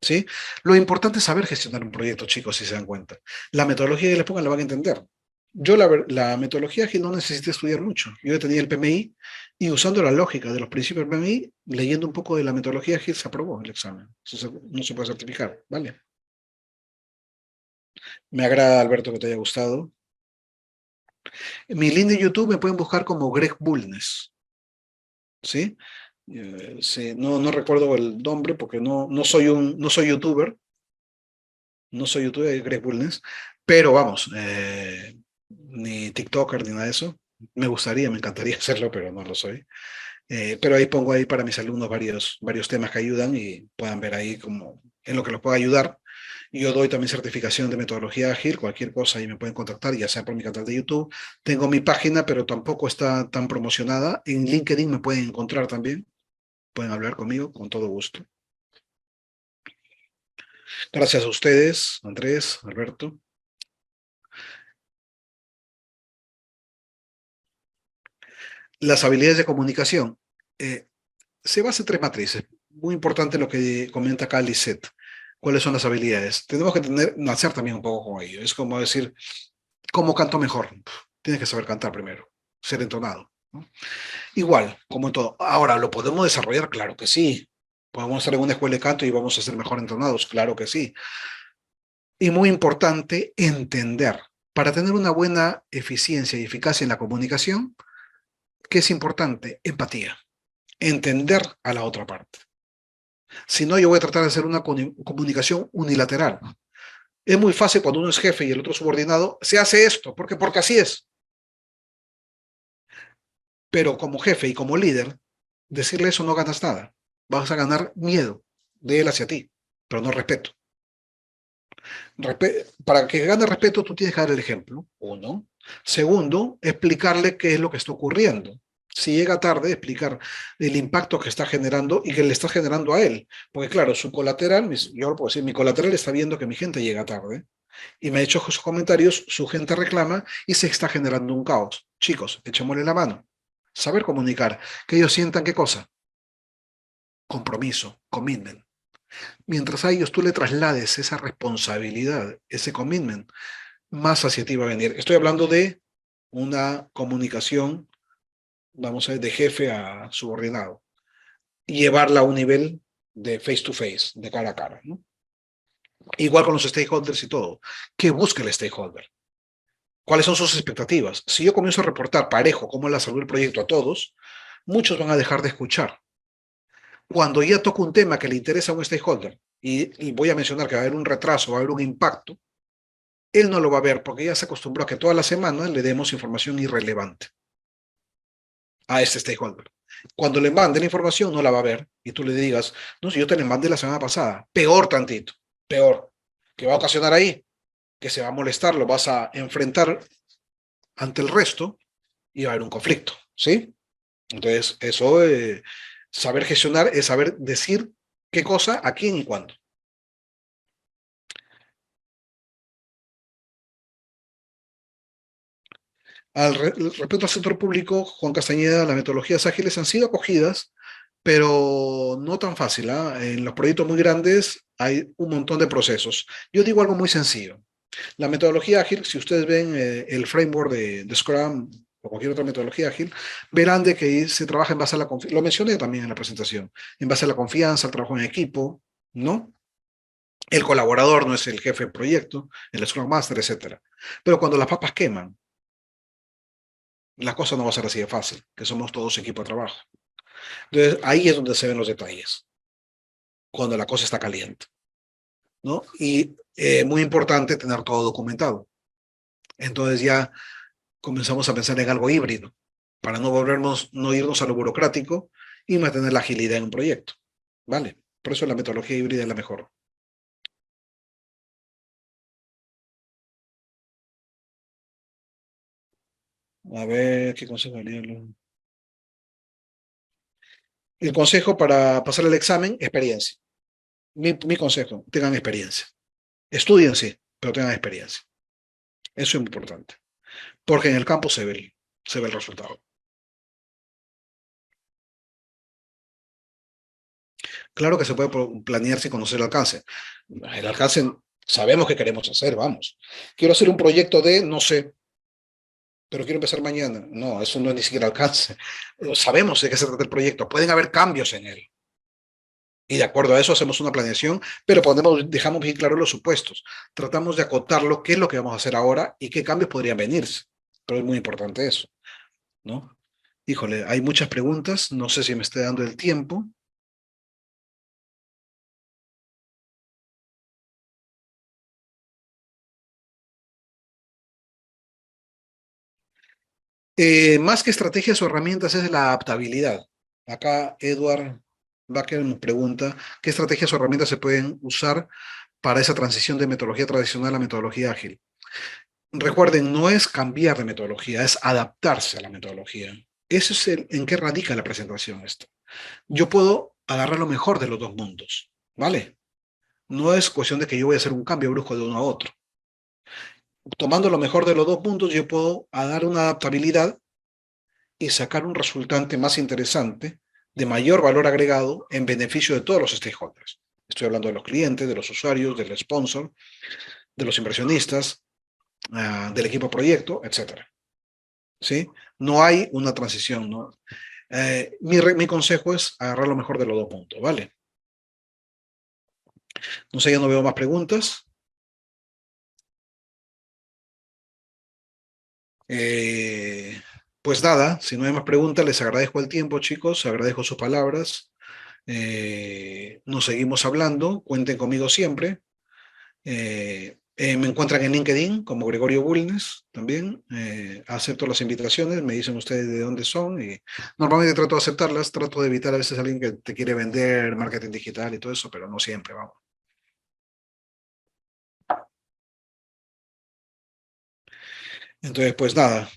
¿Sí? Lo importante es saber gestionar un proyecto, chicos, si se dan cuenta. La metodología que les pongan la van a entender. Yo la metodología ágil no necesité estudiar mucho. Yo ya tenía el PMI y usando la lógica de los principios del PMI, leyendo un poco de la metodología ágil, se aprobó el examen. No se puede certificar, ¿vale? Me agrada, Alberto, que te haya gustado. En mi link de YouTube me pueden buscar como Greg Bulnes, ¿sí? Sí, no recuerdo el nombre porque no soy youtuber, no soy youtuber, Greg Bulnes, pero vamos, ni TikToker ni nada de eso. Me gustaría, me encantaría hacerlo, pero no lo soy. Pero ahí pongo ahí para mis alumnos varios temas que ayudan y puedan ver ahí como en lo que los pueda ayudar. Yo doy también certificación de metodología ágil, cualquier cosa ahí me pueden contactar, ya sea por mi canal de YouTube. Tengo mi página, pero tampoco está tan promocionada. En LinkedIn me pueden encontrar también, pueden hablar conmigo con todo gusto. Gracias a ustedes, Andrés, Alberto. Las habilidades de comunicación. Eh, Se basa en tres matrices. Muy importante lo que comenta acá Lisette. ¿Cuáles son las habilidades? Tenemos que nacer también un poco con ello. Es como decir, ¿cómo canto mejor? Tienes que saber cantar primero, ser entonado, ¿no? Igual, como en todo. Ahora, ¿lo podemos desarrollar? Claro que sí. Podemos estar en una escuela de canto y vamos a ser mejor entonados, claro que sí. Y muy importante, entender. Para tener una buena eficiencia y eficacia en la comunicación, ¿qué es importante? Empatía. Entender a la otra parte. Si no, yo voy a tratar de hacer una comunicación unilateral. Es muy fácil cuando uno es jefe y el otro subordinado, se hace esto, porque así es. Pero como jefe y como líder, decirle eso no ganas nada. Vas a ganar miedo de él hacia ti, pero no respeto. Para que gane respeto, tú tienes que dar el ejemplo, uno. Segundo, explicarle qué es lo que está ocurriendo. Si llega tarde, explicar el impacto que está generando y que le está generando a él. Porque claro, su colateral, yo lo puedo decir, mi colateral está viendo que mi gente llega tarde y me ha hecho sus comentarios, su gente reclama y se está generando un caos. Chicos, echémosle la mano. Saber comunicar, que ellos sientan qué cosa, compromiso, commitment. Mientras a ellos tú le traslades esa responsabilidad, ese commitment, más hacia ti va a venir. Estoy hablando de una comunicación, vamos a ver, de jefe a subordinado, y llevarla a un nivel de face to face, de cara a cara, ¿no? Igual con los stakeholders y todo. ¿Qué busca el stakeholder? ¿Cuáles son sus expectativas? Si yo comienzo a reportar parejo cómo es la salud del proyecto a todos, muchos van a dejar de escuchar. Cuando ya toco un tema que le interesa a un stakeholder, y voy a mencionar que va a haber un retraso, va a haber un impacto, él no lo va a ver porque ya se acostumbró a que todas las semanas le demos información irrelevante a este stakeholder. Cuando le mande la información, no la va a ver y tú le digas, no, si yo te la mandé la semana pasada, peor tantito, peor. ¿Qué va a ocasionar ahí? Que se va a molestar, lo vas a enfrentar ante el resto y va a haber un conflicto, ¿sí? Entonces, eso, saber gestionar es saber decir qué cosa, a quién y cuándo. Respecto al sector público, Juan Castañeda, las metodologías ágiles han sido acogidas pero no tan fácil, ¿ah? En los proyectos muy grandes hay un montón de procesos. Yo digo algo muy sencillo. La metodología ágil, si ustedes ven el framework de Scrum o cualquier otra metodología ágil, verán de que se trabaja en base a la confianza. Lo mencioné también en la presentación, en base a la confianza, al trabajo en equipo, ¿no? El colaborador no es el jefe del proyecto, el Scrum Master, etcétera. Pero cuando las papas queman, la cosa no va a ser así de fácil, que somos todos equipo de trabajo. Entonces, ahí es donde se ven los detalles, cuando la cosa está caliente, ¿no? Y muy importante tener todo documentado. Entonces ya comenzamos a pensar en algo híbrido, para no volvernos, no irnos a lo burocrático y mantener la agilidad en un proyecto, ¿vale? Por eso la metodología híbrida es la mejor. A ver, ¿qué consejo daría? El consejo para pasar el examen, experiencia. Mi consejo, tengan experiencia. Estudien, sí, pero tengan experiencia. Eso es muy importante, porque en el campo se ve el resultado. Claro que se puede planear sin conocer el alcance. El alcance sabemos que queremos hacer, vamos. Quiero hacer un proyecto de, no sé, pero quiero empezar mañana. No, eso no es ni siquiera alcance. Sabemos de qué se trata el proyecto. Pueden haber cambios en él. Y de acuerdo a eso hacemos una planeación, pero dejamos bien claros los supuestos. Tratamos de acotarlo, qué es lo que vamos a hacer ahora y qué cambios podrían venirse. Pero es muy importante eso, ¿no? Híjole, hay muchas preguntas. No sé si me estoy dando el tiempo. Más que estrategias o herramientas es la adaptabilidad. Acá Edward Baker nos pregunta, ¿qué estrategias o herramientas se pueden usar para esa transición de metodología tradicional a metodología ágil? Recuerden, no es cambiar de metodología, es adaptarse a la metodología. Eso es en qué radica la presentación esta. Yo puedo agarrar lo mejor de los dos mundos, ¿vale? No es cuestión de que yo voy a hacer un cambio brusco de uno a otro. Tomando lo mejor de los dos mundos, yo puedo dar una adaptabilidad y sacar un resultante más interesante, de mayor valor agregado en beneficio de todos los stakeholders. Estoy hablando de los clientes, de los usuarios, del sponsor, de los inversionistas, del equipo proyecto, etcétera. ¿Sí? No hay una transición, ¿no? Mi consejo es agarrar lo mejor de los dos puntos, ¿vale? No sé, ya no veo más preguntas. Eh, pues nada, si no hay más preguntas, les agradezco el tiempo, chicos, agradezco sus palabras. Nos seguimos hablando, cuenten conmigo siempre. Me encuentran en LinkedIn como Gregorio Bulnes también. Acepto las invitaciones, me dicen ustedes de dónde son y normalmente trato de aceptarlas, trato de evitar a veces a alguien que te quiere vender marketing digital y todo eso, pero no siempre, vamos. Entonces, pues nada,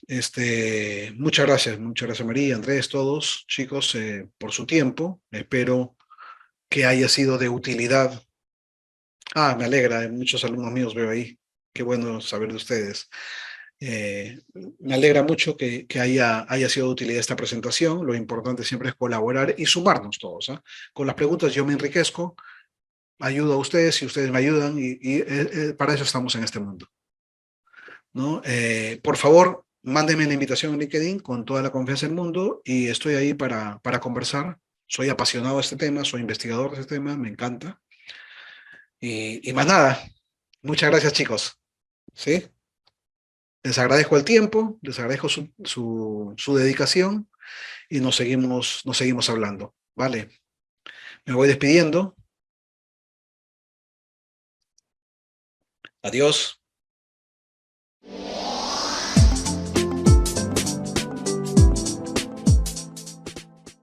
muchas gracias María, Andrés, todos, chicos, por su tiempo. Espero que haya sido de utilidad. Me alegra, muchos alumnos míos veo ahí. Qué bueno saber de ustedes. Eh, Me alegra mucho que haya sido de utilidad esta presentación. Lo importante siempre es colaborar y sumarnos todos, ¿ah? Con las preguntas yo me enriquezco, ayudo a ustedes y ustedes me ayudan y para eso estamos en este mundo, ¿no? Por favor, mándenme la invitación en LinkedIn con toda la confianza del mundo y estoy ahí para conversar. Soy apasionado de este tema, soy investigador de este tema, me encanta. Y más nada, muchas gracias chicos. ¿Sí? Les agradezco el tiempo, les agradezco su dedicación y nos seguimos hablando. Vale, me voy despidiendo. Adiós.